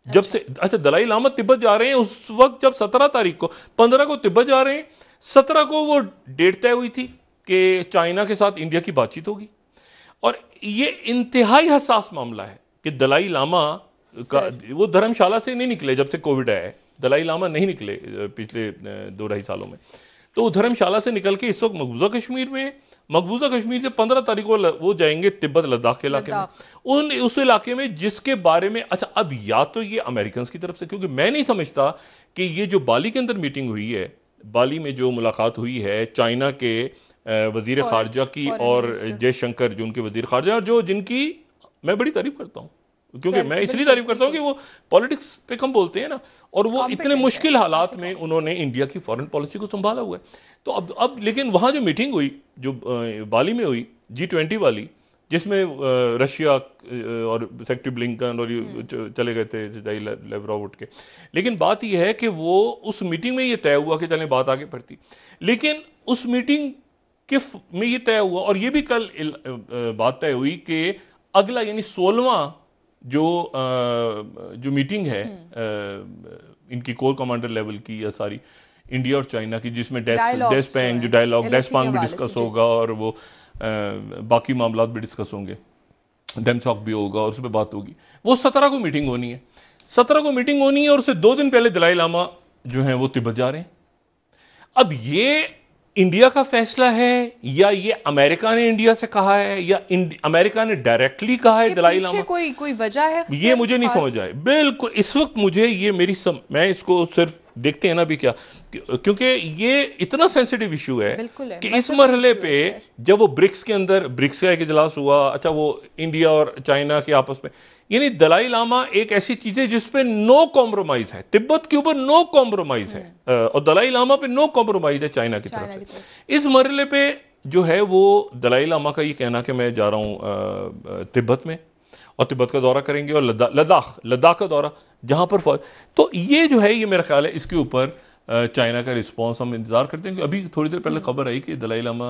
जब से अच्छा दलाई लामा तिब्बत जा रहे हैं उस वक्त जब 17 तारीख को, 15 को तिब्बत जा रहे हैं, 17 को वो डेट तय हुई थी कि चाइना के साथ इंडिया की बातचीत होगी। और ये इंतहाई हसास मामला है कि दलाई लामा का वो धर्मशाला से नहीं निकले जब से कोविड आया है, दलाई लामा नहीं निकले पिछले 2-2.5 सालों में। तो वो धर्मशाला से निकल के इस वक्त मकबूजा कश्मीर में, मकबूजा कश्मीर से 15 तारीख को वो जाएंगे तिब्बत लद्दाख के इलाके में, उस इलाके में जिसके बारे में, अच्छा अब या तो ये अमेरिकन की तरफ से, क्योंकि मैं नहीं समझता कि ये जो बाली के अंदर मीटिंग हुई है, बाली में जो मुलाकात हुई है चाइना के वजीर खारजा की और जयशंकर जो उनके वजीर खारजा, जो जिनकी मैं बड़ी तारीफ करता हूँ, क्योंकि मैं इसलिए तारीफ करता हूं कि वो पॉलिटिक्स पे कम बोलते हैं ना, और वो इतने मुश्किल हालात में उन्होंने इंडिया की फॉरेन पॉलिसी को संभाला हुआ है। तो अब लेकिन वहां जो मीटिंग हुई जो बाली में हुई G20 वाली, जिसमें रशिया और सेक्रेटरी ब्लिंकन और चले गए थे लेवरोव उठ के, लेकिन बात यह है कि वो उस मीटिंग में ये तय हुआ कि चलें बात आगे बढ़ती, लेकिन उस मीटिंग में ये तय हुआ और ये भी कल बात तय हुई कि अगला यानी 16वां जो मीटिंग है इनकी कोर कमांडर लेवल की या सारी इंडिया और चाइना की, जिसमें डेस्पैंग जो डायलॉग डेस्पांग भी डिस्कस होगा और वो बाकी मामला भी डिस्कस होंगे, डेमसॉक भी होगा और उस पर बात होगी। वो 17 को मीटिंग होनी है, 17 को मीटिंग होनी है और उससे 2 दिन पहले दलाई लामा जो है वो तिब्बत जा रहे हैं। अब ये इंडिया का फैसला है या ये अमेरिका ने इंडिया से कहा है या अमेरिका ने डायरेक्टली कहा है दलाई लामा, कोई वजह है ये मुझे नहीं समझ आए बिल्कुल इस वक्त। मुझे ये मैं इसको सिर्फ देखते हैं ना भी क्या, क्योंकि ये इतना सेंसिटिव इशू है कि इस मरहले पे जब वो ब्रिक्स के अंदर, ब्रिक्स का एक इजलास हुआ, अच्छा वो इंडिया और चाइना के आपस में, यानी दलाई लामा एक ऐसी चीज है जिसपे नो कॉम्प्रोमाइज है, तिब्बत के ऊपर नो कॉम्प्रोमाइज है और दलाई लामा पे नो कॉम्प्रोमाइज है चाइना की तरफ से। इस मरहले पे जो है वो दलाई लामा का ये कहना कि मैं जा रहा हूं तिब्बत में और तिब्बत का दौरा करेंगे और लद्दाख का दौरा जहां पर, तो ये जो है ये मेरा ख्याल है इसके ऊपर चाइना का रिस्पांस हम इंतजार करते हैं। अभी थोड़ी देर पहले खबर आई कि दलाई लामा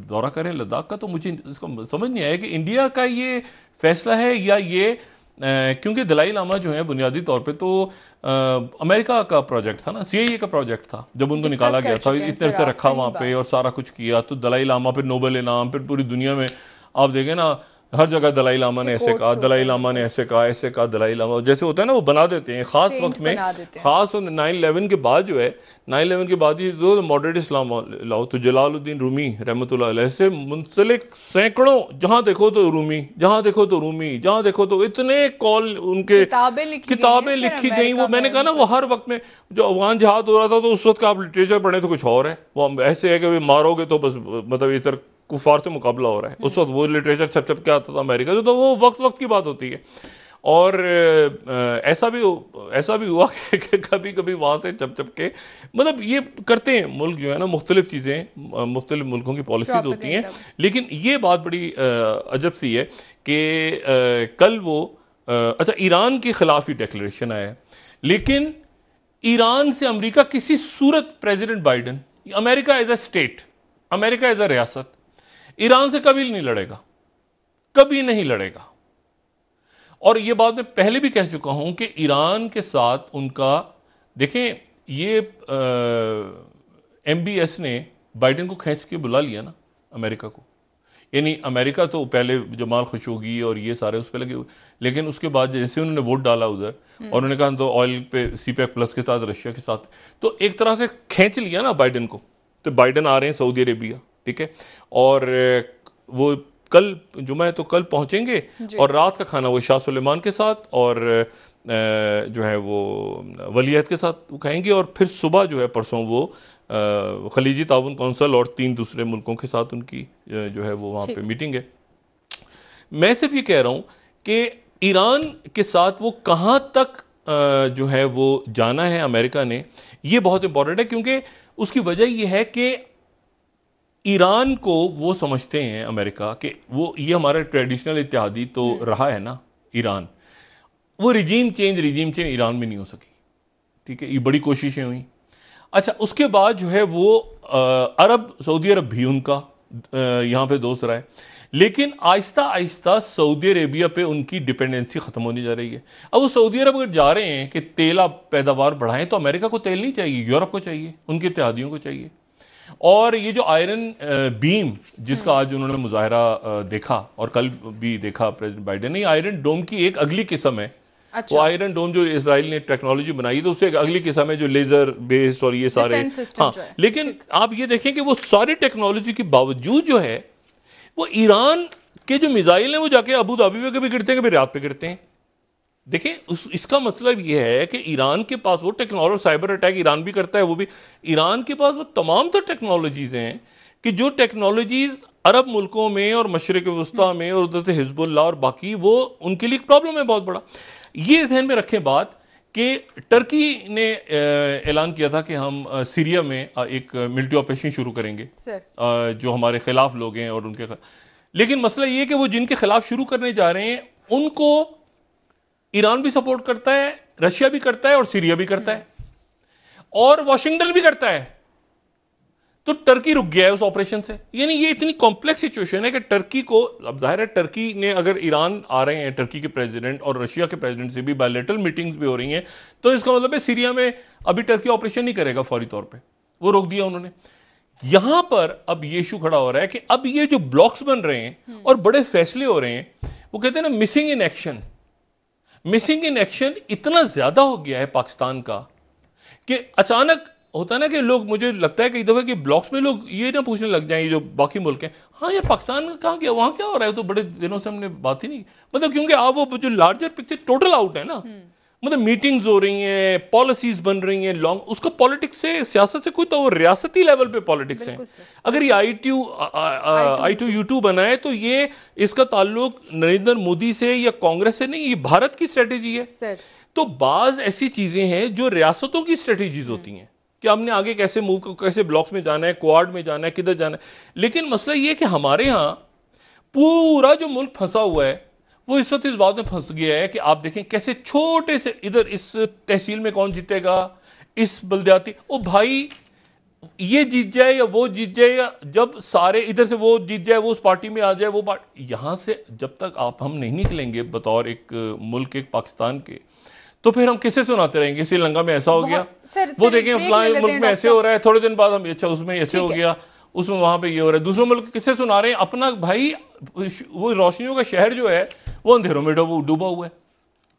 दौरा करें लद्दाख का, तो मुझे इसका समझ नहीं आया कि इंडिया का ये फैसला है या ये क्योंकि दलाई लामा जो है बुनियादी तौर पे तो अमेरिका का प्रोजेक्ट था ना, CIA का प्रोजेक्ट था, जब उनको निकाला गया था इतने से रखा वहां पे और सारा कुछ किया, तो दलाई लामा पे नोबेल इनाम, फिर पूरी दुनिया में आप देखें ना हर जगह दलाई लामा ने ऐसे कहा, दलाई लामा ने ऐसे कहा, दलाई लामा जैसे होता है ना वो बना देते हैं खास वक्त में, खास 9/11 के बाद जो है 9/11 के बाद ही जो मॉडरेट इस्लाम लाओ, तो जलालुद्दीन रूमी रहमतुल्लाह अलैह से मुंसलिक सैकड़ों, जहां देखो तो रूमी, जहां देखो तो रूमी, जहां देखो तो इतने कॉल उनके किताबें लिखी गई। वो मैंने कहा ना वो हर वक्त में जो अफगान जहाद हो रहा था तो उस वक्त का आप लिटरेचर पढ़े तो कुछ और है, वो ऐसे है कि मारोगे तो बस मतलब ये सर कुफार से मुकाबला हो रहा है, उस वक्त वो लिटरेचर छप के आता था अमेरिका से, तो वो वक्त की बात होती है। और ऐसा भी हुआ कि कभी कभी वहां से छप के मतलब ये करते हैं मुल्क जो है ना, मुख्तलिफ चीजें मुख्तलिफ मुल्कों की पॉलिसीज होती हैं, लेकिन ये बात बड़ी अजब सी है कि कल वो अच्छा ईरान के खिलाफ ही डिक्लेरेशन आया, लेकिन ईरान से अमेरिका किसी सूरत, president Biden, America as a state, America as a रियासत ईरान से कभी नहीं लड़ेगा, कभी नहीं लड़ेगा। और यह बात मैं पहले भी कह चुका हूं कि ईरान के साथ उनका, देखें ये MBS ने बाइडेन को खींच के बुला लिया ना अमेरिका को, यानी अमेरिका तो पहले जमाल खशोगी और ये सारे उस पर लगे हुए, लेकिन उसके बाद जैसे उन्होंने वोट डाला उधर और उन्होंने कहा तो ऑयल पे CPEC प्लस के साथ रशिया के साथ, तो एक तरह से खींच लिया ना बाइडेन को, तो बाइडेन आ रहे हैं सऊदी अरेबिया, ठीक है, और वो कल जुमा है तो कल पहुंचेंगे और रात का खाना वो शाह सुलेमान के साथ और जो है वो वलीयत के साथ वो खाएंगे और फिर सुबह जो है परसों वो खलीजी ताउन कौंसिल और 3 दूसरे मुल्कों के साथ उनकी जो है वो वहाँ पे मीटिंग है। मैं सिर्फ ये कह रहा हूँ कि ईरान के साथ वो कहाँ तक जो है वो जाना है अमेरिका ने, ये बहुत इंपॉर्टेंट है, क्योंकि उसकी वजह यह है कि ईरान को वो समझते हैं अमेरिका कि वो ये हमारा ट्रेडिशनल इत्तेहादी तो रहा है ना ईरान, वो रिजीम चेंज ईरान में नहीं हो सकी। ठीक है, ये बड़ी कोशिशें हुई। अच्छा, उसके बाद जो है वो अरब, सऊदी अरब भी उनका यहां पे दोस्त रहा है, लेकिन आहिस्ता आहिस्ता सऊदी अरेबिया पे उनकी डिपेंडेंसी खत्म होने जा रही है। अब वो सऊदी अरब अगर जा रहे हैं कि तेल पैदावार बढ़ाएं, तो अमेरिका को तेल नहीं चाहिए, यूरोप को चाहिए, उनके इत्तेहादियों को चाहिए। और ये जो आयरन बीम जिसका आज उन्होंने मुजाहरा देखा और कल भी देखा प्रेसिडेंट बाइडेन ने, आयरन डोम की एक अगली किस्म है। अच्छा। वो आयरन डोम जो इजराइल ने टेक्नोलॉजी बनाई, तो उससे एक अगली किस्म है जो लेजर बेस्ड और ये सारे, हाँ, लेकिन आप ये देखें कि वो सारी टेक्नोलॉजी के बावजूद जो है वो ईरान के जो मिसाइल हैं वो जाके अबू धाबी पे कभी गिरते हैं, कभी रियाद पे गिरते हैं। देखिए इसका मतलब यह है कि ईरान के पास वो टेक्नोलॉजी, साइबर अटैक ईरान भी करता है, वो भी ईरान के पास वो तमाम तो टेक्नोलॉजीज हैं कि जो टेक्नोलॉजीज अरब मुल्कों में और मशरिक वस्ता में और उधर से हिजबुल्लाह और बाकी, वो उनके लिए प्रॉब्लम है बहुत बड़ा। ये ध्यान में रखें बात कि टर्की ने ऐलान किया था कि हम सीरिया में एक मिलिट्री ऑपरेशन शुरू करेंगे जो हमारे खिलाफ लोग हैं और उनके, लेकिन मसला ये कि वो जिनके खिलाफ शुरू करने जा रहे हैं उनको ईरान भी सपोर्ट करता है, रशिया भी करता है और सीरिया भी करता है और वाशिंगटन भी करता है। तो टर्की रुक गया है उस ऑपरेशन से। यानी ये इतनी कॉम्प्लेक्स सिचुएशन है कि टर्की को, अब जाहिर है टर्की ने, अगर ईरान आ रहे हैं टर्की के प्रेसिडेंट और रशिया के प्रेसिडेंट से भी बायलैटरल मीटिंग्स भी हो रही हैं, तो इसका मतलब है सीरिया में अभी टर्की ऑपरेशन नहीं करेगा फौरी तौर पर, वो रोक दिया उन्होंने। यहां पर अब ये इशू खड़ा हो रहा है कि अब ये जो ब्लॉक्स बन रहे हैं और बड़े फैसले हो रहे हैं, वो कहते हैं ना missing in action. Missing in action इतना ज्यादा हो गया है पाकिस्तान का कि अचानक होता है ना कि लोग, मुझे लगता है कई दफे कि ब्लॉक्स में लोग ये ना पूछने लग जाएं, जो बाकी मुल्क हैं, हाँ ये पाकिस्तान कहां गया, वहां क्या हो रहा है, तो बड़े दिनों से हमने बात ही नहीं, मतलब क्योंकि आप वो जो लार्जर पिक्चर टोटल आउट है ना, मतलब मीटिंग्स हो रही हैं, पॉलिसीज बन रही हैं लॉन्ग, उसका पॉलिटिक्स से, सियासत से कोई, तो वो रियासती लेवल पे पॉलिटिक्स है। अगर ये I2U2 बना है तो ये, इसका ताल्लुक नरेंद्र मोदी से या कांग्रेस से नहीं, ये भारत की स्ट्रेटेजी है। तो बाज ऐसी चीजें हैं जो रियासतों की स्ट्रेटेजीज होती हैं कि हमने आगे कैसे मूव, कैसे ब्लॉक्स में जाना है, क्वाड में जाना है, किधर जाना है। लेकिन मसला ये है कि हमारे यहां पूरा जो मुल्क फंसा हुआ है वो इस वक्त इस बात में फंस गया है कि आप देखें कैसे छोटे से, इधर इस तहसील में कौन जीतेगा, इस बलदियाती, ओ भाई ये जीत जाए या वो जीत जाए, या जब सारे इधर से वो जीत जाए, वो उस पार्टी में आ जाए, वो पार्टी, यहां से जब तक हम नहीं निकलेंगे बतौर एक मुल्क, एक पाकिस्तान के, तो फिर हम किसे सुनाते रहेंगे, श्रीलंका में ऐसा हो गया, वो देखें फलाने मुल्क में ऐसे हो रहा है, थोड़े दिन बाद हम, अच्छा उसमें ऐसे हो गया, उसमें वहां पे ये हो रहा है, दूसरे मुल्क किससे सुना रहे हैं, अपना भाई वो रोशनियों का शहर जो है वो अंधेरों में डूबा हुआ है।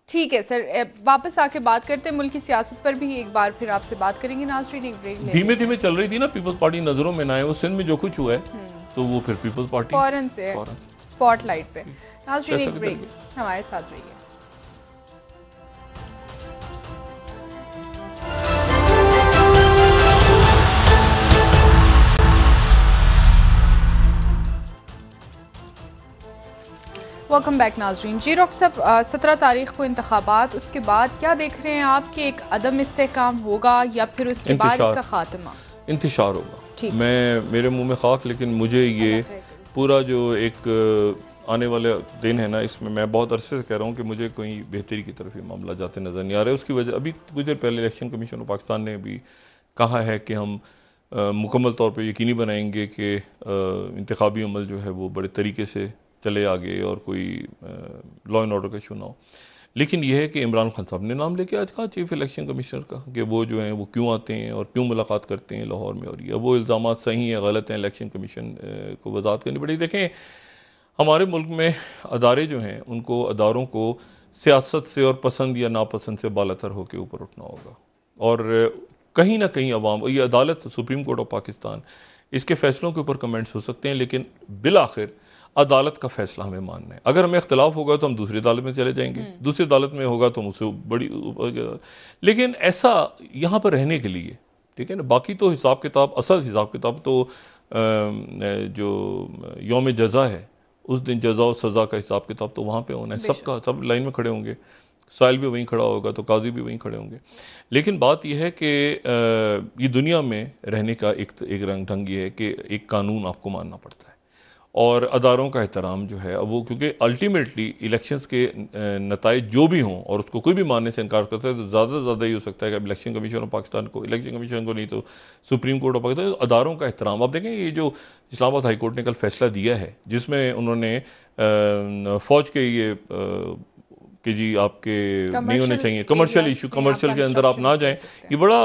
ठीक है सर, वापस आके बात करते हैं मुल्क की सियासत पर भी, एक बार फिर आपसे बात करेंगे। नाज़रीन एक ब्रेक ले, धीमे धीमे चल रही थी ना पीपल्स पार्टी नजरों में ना आए, वो सिंध में जो कुछ हुआ है तो वो फिर पीपल्स पार्टी फौरन से स्पॉटलाइट पे। नाज़रीन एक ब्रेक, हमारे साथ रहिए। वेलकम बैक नाज़रीन। जी डॉक्टर साहब, 17 तारीख को इंतखाबात, उसके बाद क्या देख रहे हैं आप कि एक अदम इस्तेहकाम होगा या फिर उसके बाद इसका खात्मा? इंतशार होगा। मैं, मेरे मुंह में खाक, लेकिन मुझे ये पूरा जो एक आने वाले दिन है ना, इसमें मैं बहुत अरसे से कह रहा हूँ कि मुझे कोई बेहतरी की तरफ ये मामला जाते नजर नहीं आ रहे। उसकी वजह, अभी कुछ देर पहले इलेक्शन कमीशन ऑफ पाकिस्तान ने भी कहा है कि हम मुकम्मल तौर पर यकीनी बनाएंगे कि इंतखाबी अमल जो है वो बड़े तरीके से चले आगे और कोई लॉ एंड ऑर्डर का इशू ना हो। लेकिन यह है कि इमरान खान साहब ने नाम लेके आज कहा चीफ इलेक्शन कमिश्नर का कि वो जो हैं वो क्यों आते हैं और क्यों मुलाकात करते हैं लाहौर में, और ये वो इल्ज़ाम सही हैं गलत हैं, इलेक्शन कमीशन को वजाहत करनी पड़ेगी। देखें, हमारे मुल्क में अदारे जो हैं उनको, अदारों को सियासत से और पसंद या नापसंद से बालातर होकर ऊपर उठना होगा, और कहीं ना कहीं अवाम, ये अदालत सुप्रीम कोर्ट ऑफ पाकिस्तान, इसके फैसलों के ऊपर कमेंट्स हो सकते हैं, लेकिन बिल आखिर अदालत का फैसला हमें मानना है। अगर हमें इख्तलाफ होगा तो हम दूसरी अदालत में चले जाएंगे, दूसरी अदालत में होगा तो हम उससे बड़ी, लेकिन ऐसा यहां पर रहने के लिए, ठीक है ना। बाकी तो हिसाब किताब, असल हिसाब किताब तो जो यौम जज़ा है उस दिन जज़ा और सज़ा का हिसाब किताब तो वहाँ पे होना है सबका, सब लाइन में खड़े होंगे, साइल भी वहीं खड़ा होगा तो काजी भी वहीं खड़े होंगे। लेकिन बात यह है कि ये दुनिया में रहने का एक रंग ढंग ये है कि एक कानून आपको मानना पड़ता है और अदारों का एहतराम जो है वो, क्योंकि अल्टीमेटली इलेक्शंस के नताइज जो भी हों और उसको कोई भी मानने से इनकार करता है तो ज़्यादा से ज़्यादा ये हो सकता है कि इलेक्शन कमीशन ऑफ पाकिस्तान को, इलेक्शन कमीशन को नहीं तो सुप्रीम कोर्ट ऑफ पाकिस्तान, अदारों का एहतराम। आप देखें ये जो इस्लामाबाद हाई कोर्ट ने कल फैसला दिया है जिसमें उन्होंने फ़ौज के ये कि जी आपके नहीं होने चाहिए कमर्शियल इशू, कमर्शियल के अंदर आप ना जाएं, ये बड़ा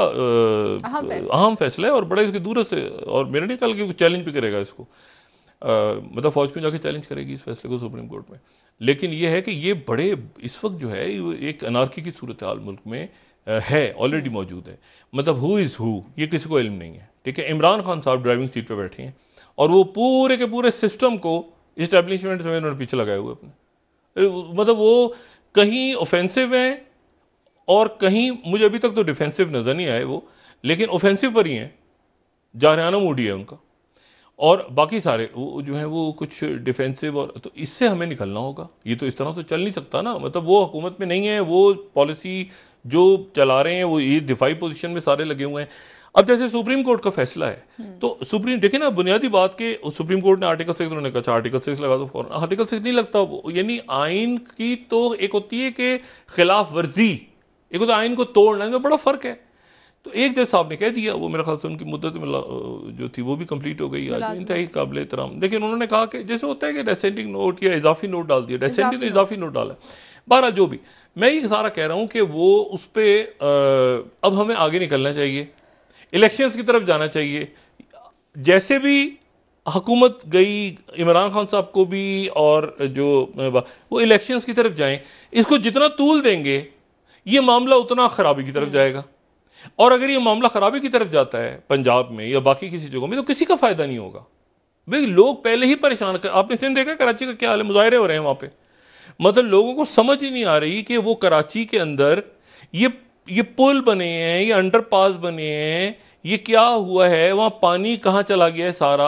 अहम फैसला है और बड़ा इसके दूर से, और मेरे नहीं कल के चैलेंज भी करेगा इसको, मतलब फौज क्यों जाके चैलेंज करेगी इस फैसले को सुप्रीम कोर्ट में। लेकिन ये है कि ये बड़े इस वक्त जो है एक अनार्की की सूरत हाल मुल्क में है, ऑलरेडी मौजूद है। मतलब हु इज़ हु ये किसी को इल्म नहीं है, ठीक है। इमरान खान साहब ड्राइविंग सीट पे बैठे हैं और वो पूरे के पूरे सिस्टम को इस्टेब्लिशमेंट से उन्होंने पीछे लगाए हुए अपने, मतलब वो कहीं ऑफेंसिव हैं और कहीं मुझे अभी तक तो डिफेंसिव नजर नहीं आए वो, लेकिन ऑफेंसिव पर ही हैं, जारहाना मूडी है उनका, और बाकी सारे वो जो है वो कुछ डिफेंसिव, और तो इससे हमें निकलना होगा। ये तो इस तरह तो चल नहीं सकता ना, मतलब वो हुकूमत में नहीं है, वो पॉलिसी जो चला रहे हैं वो ये दिफाई पोजीशन में सारे लगे हुए हैं। अब जैसे सुप्रीम कोर्ट का फैसला है तो सुप्रीम देखिए ना, बुनियादी बात के सुप्रीम कोर्ट ने आर्टिकल 6 उन्होंने कहा आर्टिकल 6 लगा दो फौरन, आर्टिकल 6 नहीं लगता, यानी आइन की तो एक होती है कि खिलाफ वर्जी, एक होता है आइन को तोड़ना, इसमें बड़ा फर्क है। तो एक जज साहब ने कह दिया, वो मेरे ख्याल से उनकी मुद्दत में जो थी वो भी कंप्लीट हो गई आज, इंतहाई काबिल एहतराम। लेकिन उन्होंने कहा कि जैसे होता है कि डेसेंडिंग नोट या इजाफी नोट डाल दिया, डेसेंडिंग तो इजाफी नोट डाला, 12 जो भी, मैं ये सारा कह रहा हूं कि वो उस पर अब हमें आगे निकलना चाहिए, इलेक्शंस की तरफ जाना चाहिए। जैसे भी हुकूमत गई इमरान खान साहब को भी, और जो वो इलेक्शंस की तरफ जाएं, इसको जितना तूल देंगे ये मामला उतना खराबी की तरफ जाएगा। और अगर ये मामला खराबी की तरफ जाता है पंजाब में या बाकी किसी जगहों में तो किसी का फायदा नहीं होगा। भाई लोग पहले ही परेशान कर, आपने सिंध देखा कराची का क्या हाल है, मुजाहरे हो रहे हैं वहां पे, मतलब लोगों को समझ ही नहीं आ रही कि वो कराची के अंदर ये पुल बने हैं, ये अंडरपास बने हैं, ये क्या हुआ है, वहां पानी कहां चला गया है सारा।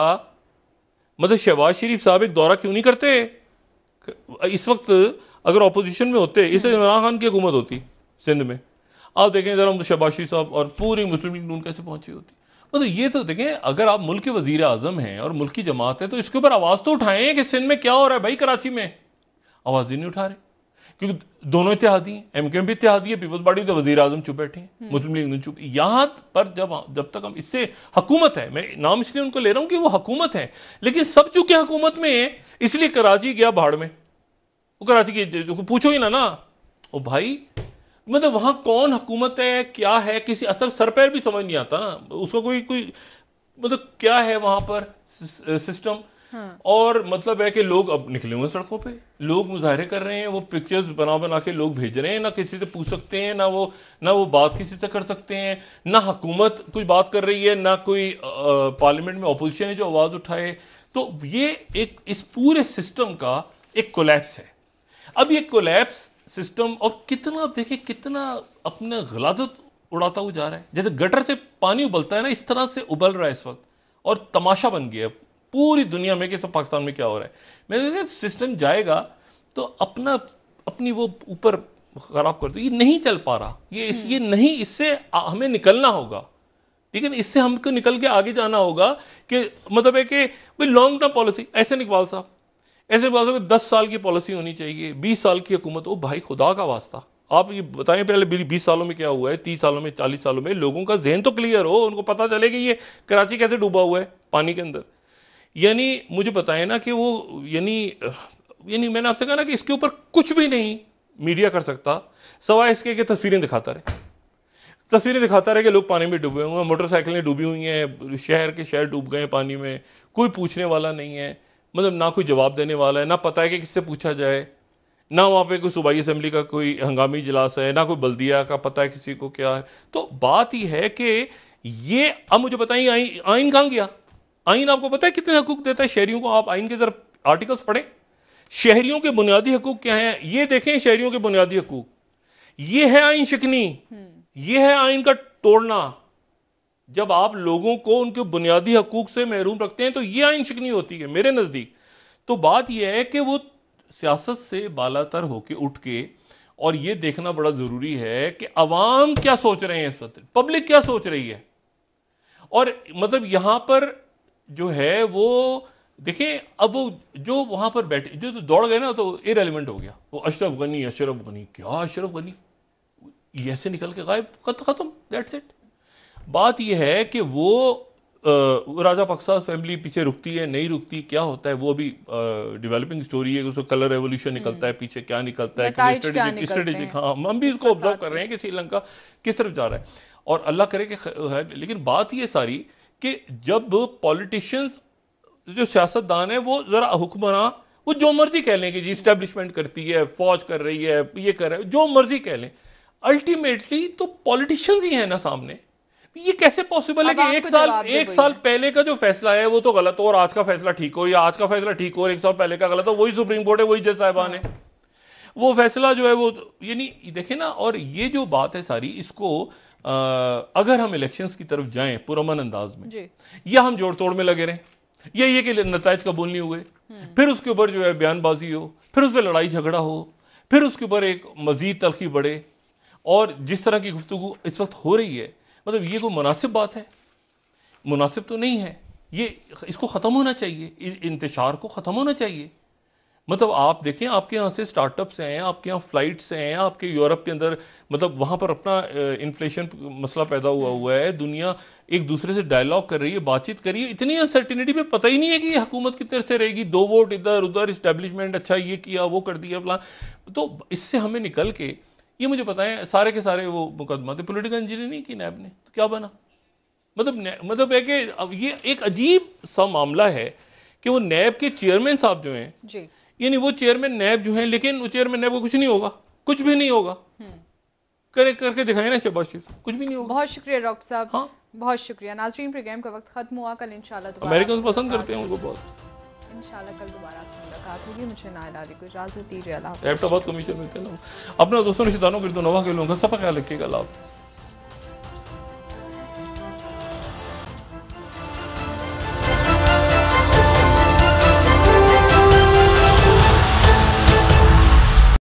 मतलब शहबाज शरीफ साहब एक दौरा क्यों नहीं करते इस वक्त, अगर ऑपोजिशन में होते, इसे इमरान खान की हुकूमत होती सिंध में, आप देखें जरा शहबाज शरीफ साहब और पूरी मुस्लिम लीग नून कैसे पहुंची होती। मतलब ये तो देखें, अगर आप मुल्क के वजीर आजम हैं और मुल्क की जमात है तो इसके ऊपर आवाज तो उठाएं कि सिंध में क्या हो रहा है भाई, कराची में आवाज ही नहीं उठा रहे, क्योंकि दोनों इत्तेहादी हैं, एमकेएम भी इत्तेहादी है, पीपल्स पार्टी तो वजीर आजम चुप बैठे हैं, मुस्लिम लीग चुप। यहां पर जब तक हम इससे, हुकूमत है, मैं नाम इसलिए उनको ले रहा हूं कि वो हुकूमत है, लेकिन सब चूंकि हुकूमत में है इसलिए कराची गया भाड़ में, वो कराची की पूछो ही ना ओ भाई, मतलब वहां कौन हुकूमत है क्या है, किसी असल सर पैर भी समझ नहीं आता ना उसको, कोई मतलब क्या है वहां पर सिस्टम। और मतलब है कि लोग अब निकले हुए सड़कों पे, लोग मुजाहरे कर रहे हैं, वो पिक्चर्स बना के लोग भेज रहे हैं, ना किसी से पूछ सकते हैं, ना वो बात किसी से कर सकते हैं, ना हुकूमत कुछ बात कर रही है, ना कोई पार्लियामेंट में ऑपोजिशन है जो आवाज उठाए। तो ये एक इस पूरे सिस्टम का एक कोलैप्स है। अब ये कोलैप्स सिस्टम, और कितना देखिए कितना अपना गलाजत उड़ाता हुआ जा रहा है, जैसे गटर से पानी उबलता है ना, इस तरह से उबल रहा है इस वक्त, और तमाशा बन गया पूरी दुनिया में कि सब पाकिस्तान में क्या हो रहा है। मैं कहता सिस्टम जाएगा तो अपनी वो ऊपर खराब कर दो, ये नहीं चल पा रहा, ये नहीं, इससे हमें निकलना होगा, ठीक है ना, इससे हमको निकल के आगे जाना होगा। कि मतलब है कि भाई लॉन्ग टर्म पॉलिसी, ऐसे इकबाल साहब, ऐसे इकबाल साहब 10 साल की पॉलिसी होनी चाहिए, 20 साल की हुकूमत हो, भाई खुदा का वास्ता आप ये बताएं पहले 20 सालों में क्या हुआ है, 30 सालों में, 40 सालों में, लोगों का जहन तो क्लियर हो, उनको पता चले कि ये कराची कैसे डूबा हुआ है पानी के अंदर। यानी मुझे बताएं ना कि वो यानी मैंने आपसे कहा ना कि इसके ऊपर कुछ भी नहीं मीडिया कर सकता सवाए इसके कि तस्वीरें दिखाता रहे कि लोग पानी में डूबे हुए हैं, मोटरसाइकिलें डूबी हुई हैं, शहर के शहर डूब गए पानी में, कोई पूछने वाला नहीं है, मतलब ना कोई जवाब देने वाला है, ना पता है कि किससे पूछा जाए, ना वहां पे कोई सूबाई असेंबली का कोई हंगामी इजलास है, ना कोई बल्दिया का पता है किसी को क्या है। तो बात ही है कि ये, अब मुझे बताइए आइन कहां गया? आइन आपको पता है कितने हकूक देता है शहरियों को? आप आइन के जरा आर्टिकल्स पढ़ें, शहरियों के बुनियादी हकूक क्या हैं, ये देखें शहरियों के बुनियादी हकूक, ये है आइन शिकनी, ये है आइन का तोड़ना। जब आप लोगों को उनके बुनियादी हकूक से महरूम रखते हैं तो ये आइन शिकनी होती है मेरे नजदीक। तो बात यह है कि वो सियासत से बालातर होके उठ के, और ये देखना बड़ा जरूरी है कि अवाम क्या सोच रहे हैं इस वक्त, पब्लिक क्या सोच रही है। और मतलब यहां पर जो है वो देखें, अब वो जो वहां पर बैठे जो तो दौड़ गए ना, तो इररिलेवेंट हो गया। वो अशरफ गनी, क्या अशरफ गनी, ये ऐसे निकल के गायब, खत्म, दैट्स इट। बात यह है कि वो राजा पक्सा फैमिली पीछे रुकती है नहीं रुकती, क्या होता है वो भी डेवलपिंग स्टोरी है। उसको कलर रेवोल्यूशन निकलता है, पीछे क्या निकलता है, स्ट्रेटेजिक। हाँ, हम भी इसको ऑब्जर्व कर रहे हैं कि श्रीलंका किस तरफ जा रहा है, और अल्लाह करे कि है। लेकिन बात ये सारी कि जब पॉलिटिशियंस, जो सियासतदान है, वो जरा हुक्मरान, वो जो मर्जी कह लें कि जी स्टैब्लिशमेंट करती है, फौज कर रही है, ये कर रहा है, जो मर्जी कह लें, अल्टीमेटली तो पॉलिटिशियंस ही है ना सामने। ये कैसे पॉसिबल है कि एक साल पहले का जो फैसला है वो तो गलत हो और आज का फैसला ठीक हो, या आज का फैसला ठीक हो और एक साल पहले का गलत हो, वही सुप्रीम कोर्ट है, वही जज साहिबान है, वो फैसला जो है वो ये नहीं देखे ना। और ये जो बात है सारी, इसको अगर हम इलेक्शंस की तरफ जाएं पुरअमन अंदाज में, या हम जोड़ तोड़ में लगे रहें, या ये कि नताइज कबूल नहीं हुए, फिर उसके ऊपर जो है बयानबाजी हो, फिर उस पर लड़ाई झगड़ा हो, फिर उसके ऊपर एक मजीद तलखी बढ़े, और जिस तरह की गुफ्तगू इस वक्त हो रही है, मतलब ये कोई मुनासिब बात है? मुनासिब तो नहीं है ये। इसको खत्म होना चाहिए, इंतशार को खत्म होना चाहिए। मतलब आप देखें, आपके यहां से स्टार्टअप्स हैं, आपके यहां फ्लाइट्स हैं, आपके यूरोप के अंदर मतलब वहां पर अपना इन्फ्लेशन मसला पैदा हुआ है, दुनिया एक दूसरे से डायलॉग कर रही है, बातचीत कर रही है, इतनी अनसर्टिनिटी पे पता ही नहीं है कि ये हुकूमत कितने से रहेगी, 2 वोट इधर उधर, इस्टेब्लिशमेंट अच्छा ये किया वो कर दिया फलां। तो इससे हमें निकल के, ये मुझे पता है सारे के सारे वो मुकदमा थे, पोलिटिकल इंजीनियरिंग की नैब ने, तो क्या बना? मतलब है कि अब ये एक अजीब सा मामला है कि वो नैब के चेयरमैन साहब जो हैं जी, यानी वो चेयरमैन नैब जो हैं, लेकिन वो चेयरमैन नैब को कुछ नहीं होगा, कुछ भी नहीं होगा। करके दिखाए ना शहबाज शरीफ, कुछ भी नहीं होगा। बहुत शुक्रिया डॉक्टर साहब। हाँ, बहुत शुक्रिया। नाज़रीन, प्रोग्राम का वक्त खत्म हुआ। कल इंशाल्लाह अमेरिकन पसंद करते हैं उनको बहुत, इंशाल्लाह कल दोबारा आपसे मुलाकात होगी। मुझे नाइला अली को इजाजत दीजिए। अल्लाह हाफ़िज़। एबटाबाद कमीशन मिलते हैं। अपने दोस्तों रिश्तेदारों के नवा के लोगों का सब ख्याल रखिएगा। अल्लाह हाफ़िज़।